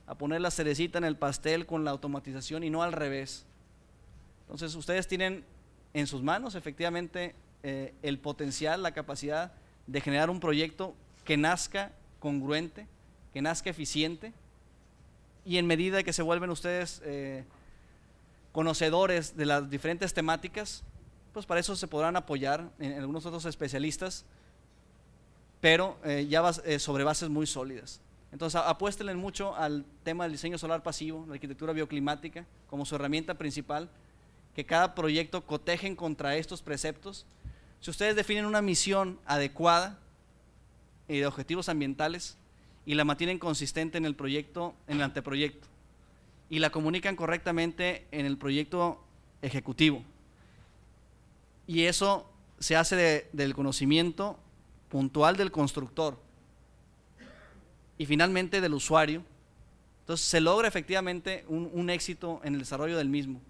D: a poner la cerecita en el pastel con la automatización y no al revés. Entonces ustedes tienen en sus manos efectivamente el potencial, la capacidad de generar un proyecto que nazca congruente, que nazca eficiente, y en medida que se vuelven ustedes conocedores de las diferentes temáticas, pues para eso se podrán apoyar en algunos otros especialistas, pero ya sobre bases muy sólidas. Entonces apuéstenle mucho al tema del diseño solar pasivo, la arquitectura bioclimática como su herramienta principal, que cada proyecto cotejen contra estos preceptos. Si ustedes definen una misión adecuada y de objetivos ambientales y la mantienen consistente en el proyecto, en el anteproyecto, y la comunican correctamente en el proyecto ejecutivo, y eso se hace del conocimiento puntual del constructor y finalmente del usuario, entonces se logra efectivamente un éxito en el desarrollo del mismo.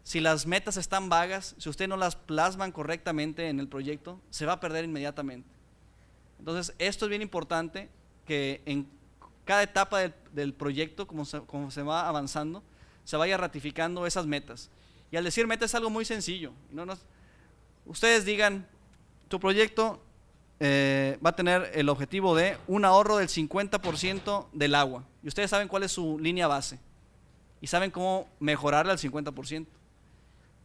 D: Si las metas están vagas, si usted no las plasman correctamente en el proyecto, se va a perder inmediatamente. Entonces, esto es bien importante, que en cada etapa del proyecto, como se va avanzando, se vaya ratificando esas metas. Y al decir meta es algo muy sencillo. Ustedes digan, tu proyecto va a tener el objetivo de un ahorro del 50% del agua. Y ustedes saben cuál es su línea base. Y saben cómo mejorarla al 50%.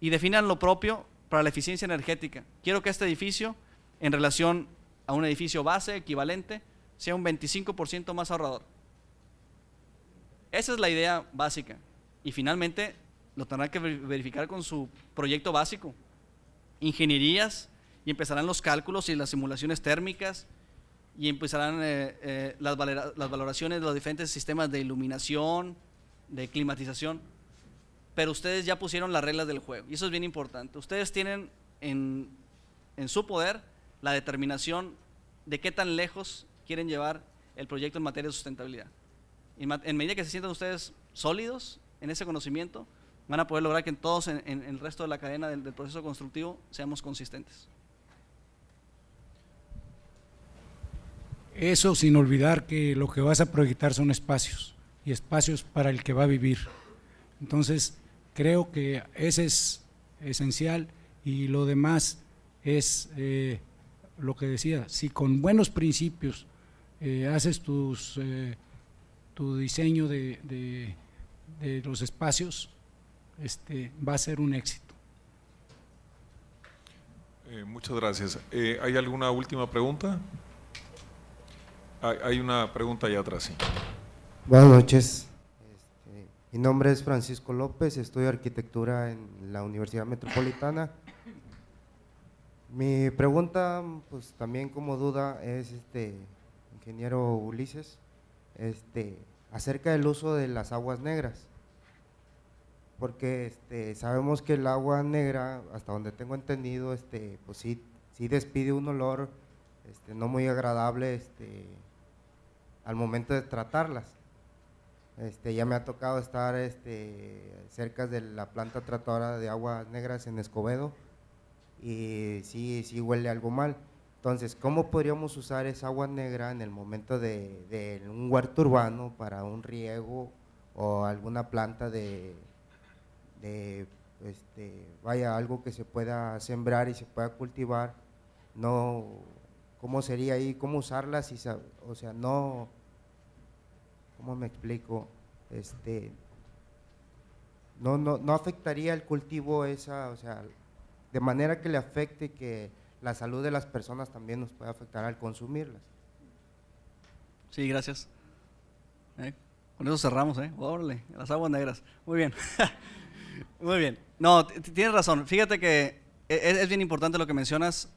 D: Y definan lo propio para la eficiencia energética. Quiero que este edificio, en relación a un edificio base equivalente, sea un 25% más ahorrador. Esa es la idea básica. Y finalmente lo tendrán que verificar con su proyecto básico. Ingenierías, y empezarán los cálculos y las simulaciones térmicas, y empezarán las valoraciones de los diferentes sistemas de iluminación, de climatización. Pero ustedes ya pusieron las reglas del juego, y eso es bien importante. Ustedes tienen en su poder la determinación de qué tan lejos quieren llevar el proyecto en materia de sustentabilidad. En medida que se sientan ustedes sólidos en ese conocimiento, van a poder lograr que todos en el resto de la cadena del proceso constructivo seamos consistentes.
E: Eso sin olvidar que lo que vas a proyectar son espacios, y espacios para el que va a vivir. Entonces, creo que ese es esencial y lo demás es lo que decía, si con buenos principios haces tu diseño de los espacios, va a ser un éxito.
B: Muchas gracias. ¿Hay alguna última pregunta? Hay una pregunta allá atrás, sí.
J: Buenas noches. Mi nombre es Francisco López, estudio arquitectura en la Universidad Metropolitana. Mi pregunta, pues también como duda, es ingeniero Ulises, acerca del uso de las aguas negras. Porque sabemos que el agua negra, hasta donde tengo entendido, pues sí despide un olor no muy agradable al momento de tratarlas. Ya me ha tocado estar cerca de la planta tratadora de aguas negras en Escobedo y sí huele algo mal. Entonces, ¿cómo podríamos usar esa agua negra en el momento de un huerto urbano para un riego o alguna planta vaya, algo que se pueda sembrar y se pueda cultivar? No, ¿cómo sería ahí? ¿Cómo usarlas? O sea, no, ¿cómo me explico? No afectaría el cultivo o sea, de manera que le afecte que la salud de las personas también nos puede afectar al consumirlas.
D: Sí, gracias. Con eso cerramos, órale, las aguas negras. Muy bien. Muy bien. No, tienes razón. Fíjate que es bien importante lo que mencionas.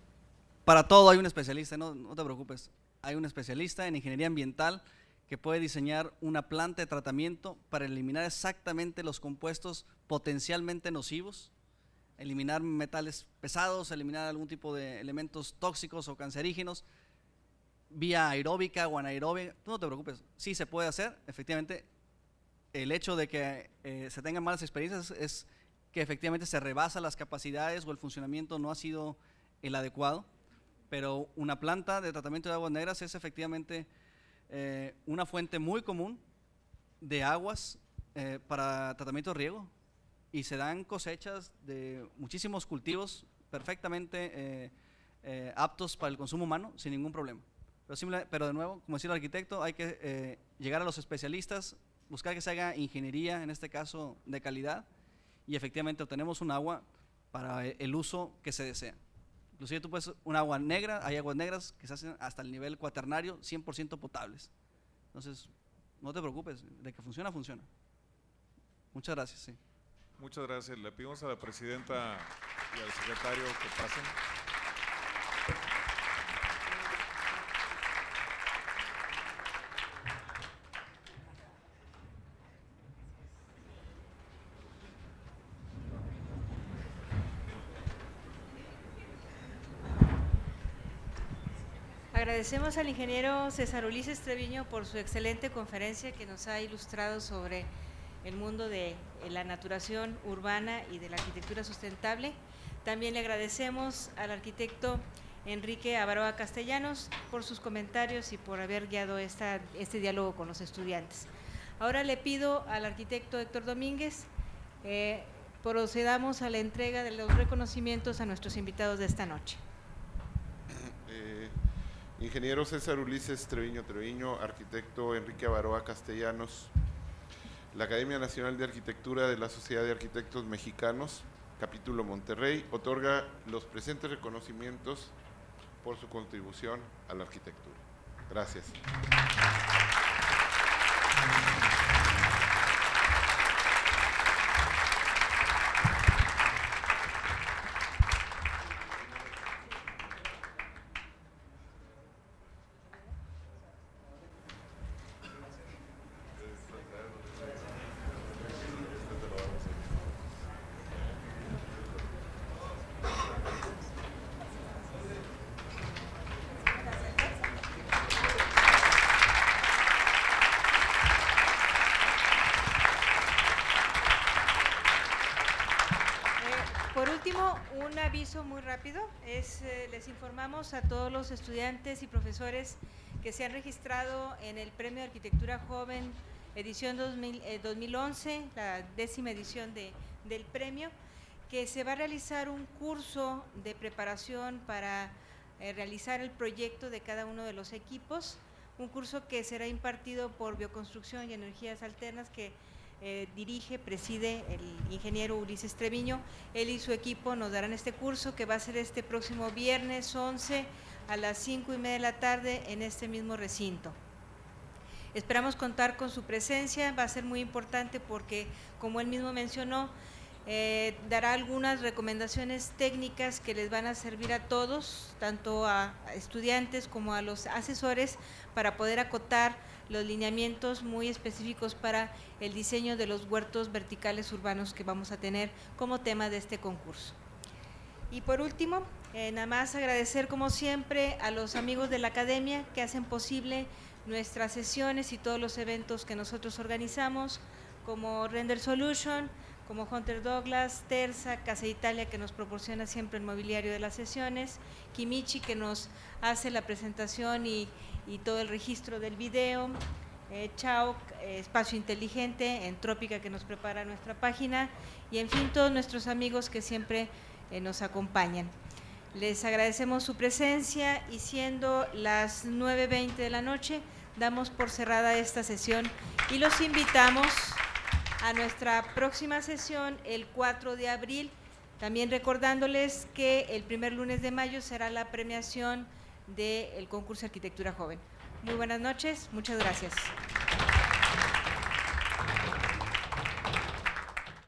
D: Para todo hay un especialista, no te preocupes. Hay un especialista en ingeniería ambiental que puede diseñar una planta de tratamiento para eliminar exactamente los compuestos potencialmente nocivos, eliminar metales pesados, eliminar algún tipo de elementos tóxicos o cancerígenos, vía aeróbica o anaeróbica. Tú no te preocupes, sí se puede hacer. Efectivamente, el hecho de que se tengan malas experiencias es que efectivamente se rebasan las capacidades o el funcionamiento no ha sido el adecuado, pero una planta de tratamiento de aguas negras es efectivamente una fuente muy común de aguas para tratamiento de riego, y se dan cosechas de muchísimos cultivos perfectamente aptos para el consumo humano sin ningún problema. Pero de nuevo, como decía el arquitecto, hay que llegar a los especialistas, buscar que se haga ingeniería, en este caso de calidad, y efectivamente obtenemos un agua para el uso que se desea. Inclusive tú puedes un agua negra, hay aguas negras que se hacen hasta el nivel cuaternario, 100% potables. Entonces, no te preocupes, de que funciona, funciona. Muchas gracias, sí.
B: Muchas gracias. Le pedimos a la presidenta y al secretario que pasen.
A: Agradecemos al ingeniero César Ulises Treviño por su excelente conferencia que nos ha ilustrado sobre el mundo de la naturación urbana y de la arquitectura sustentable. También le agradecemos al arquitecto Enrique Avaroa Castellanos por sus comentarios y por haber guiado este diálogo con los estudiantes. Ahora le pido al arquitecto Héctor Domínguez procedamos a la entrega de los reconocimientos a nuestros invitados de esta noche.
C: Ingeniero César Ulises Treviño, arquitecto Enrique Avaroa Castellanos, la Academia Nacional de Arquitectura de la Sociedad de Arquitectos Mexicanos, capítulo Monterrey, otorga los presentes reconocimientos por su contribución a la arquitectura. Gracias.
A: Por último, un aviso muy rápido, les informamos a todos los estudiantes y profesores que se han registrado en el Premio de Arquitectura Joven edición 2011, la 10ª edición del premio, que se va a realizar un curso de preparación para realizar el proyecto de cada uno de los equipos, un curso que será impartido por Bioconstrucción y Energías Alternas, que preside el ingeniero Ulises Treviño. Él y su equipo nos darán este curso, que va a ser este próximo viernes 11 a las 5:30 de la tarde en este mismo recinto. Esperamos contar con su presencia, va a ser muy importante porque, como él mismo mencionó, dará algunas recomendaciones técnicas que les van a servir a todos, tanto a estudiantes como a los asesores, para poder acotar los lineamientos muy específicos para el diseño de los huertos verticales urbanos que vamos a tener como tema de este concurso. Y por último, nada más agradecer como siempre a los amigos de la academia que hacen posible nuestras sesiones y todos los eventos que nosotros organizamos, como Render Solution, como Hunter Douglas, Terza, Casa Italia, que nos proporciona siempre el mobiliario de las sesiones, Kimichi, que nos hace la presentación y todo el registro del video, Chao, Espacio Inteligente, Entrópica, que nos prepara nuestra página, y en fin, todos nuestros amigos que siempre nos acompañan. Les agradecemos su presencia y, siendo las 9:20 de la noche, damos por cerrada esta sesión y los invitamos a nuestra próxima sesión el 4 de abril, también recordándoles que el primer lunes de mayo será la premiación del concurso de Arquitectura Joven. Muy buenas noches, muchas gracias.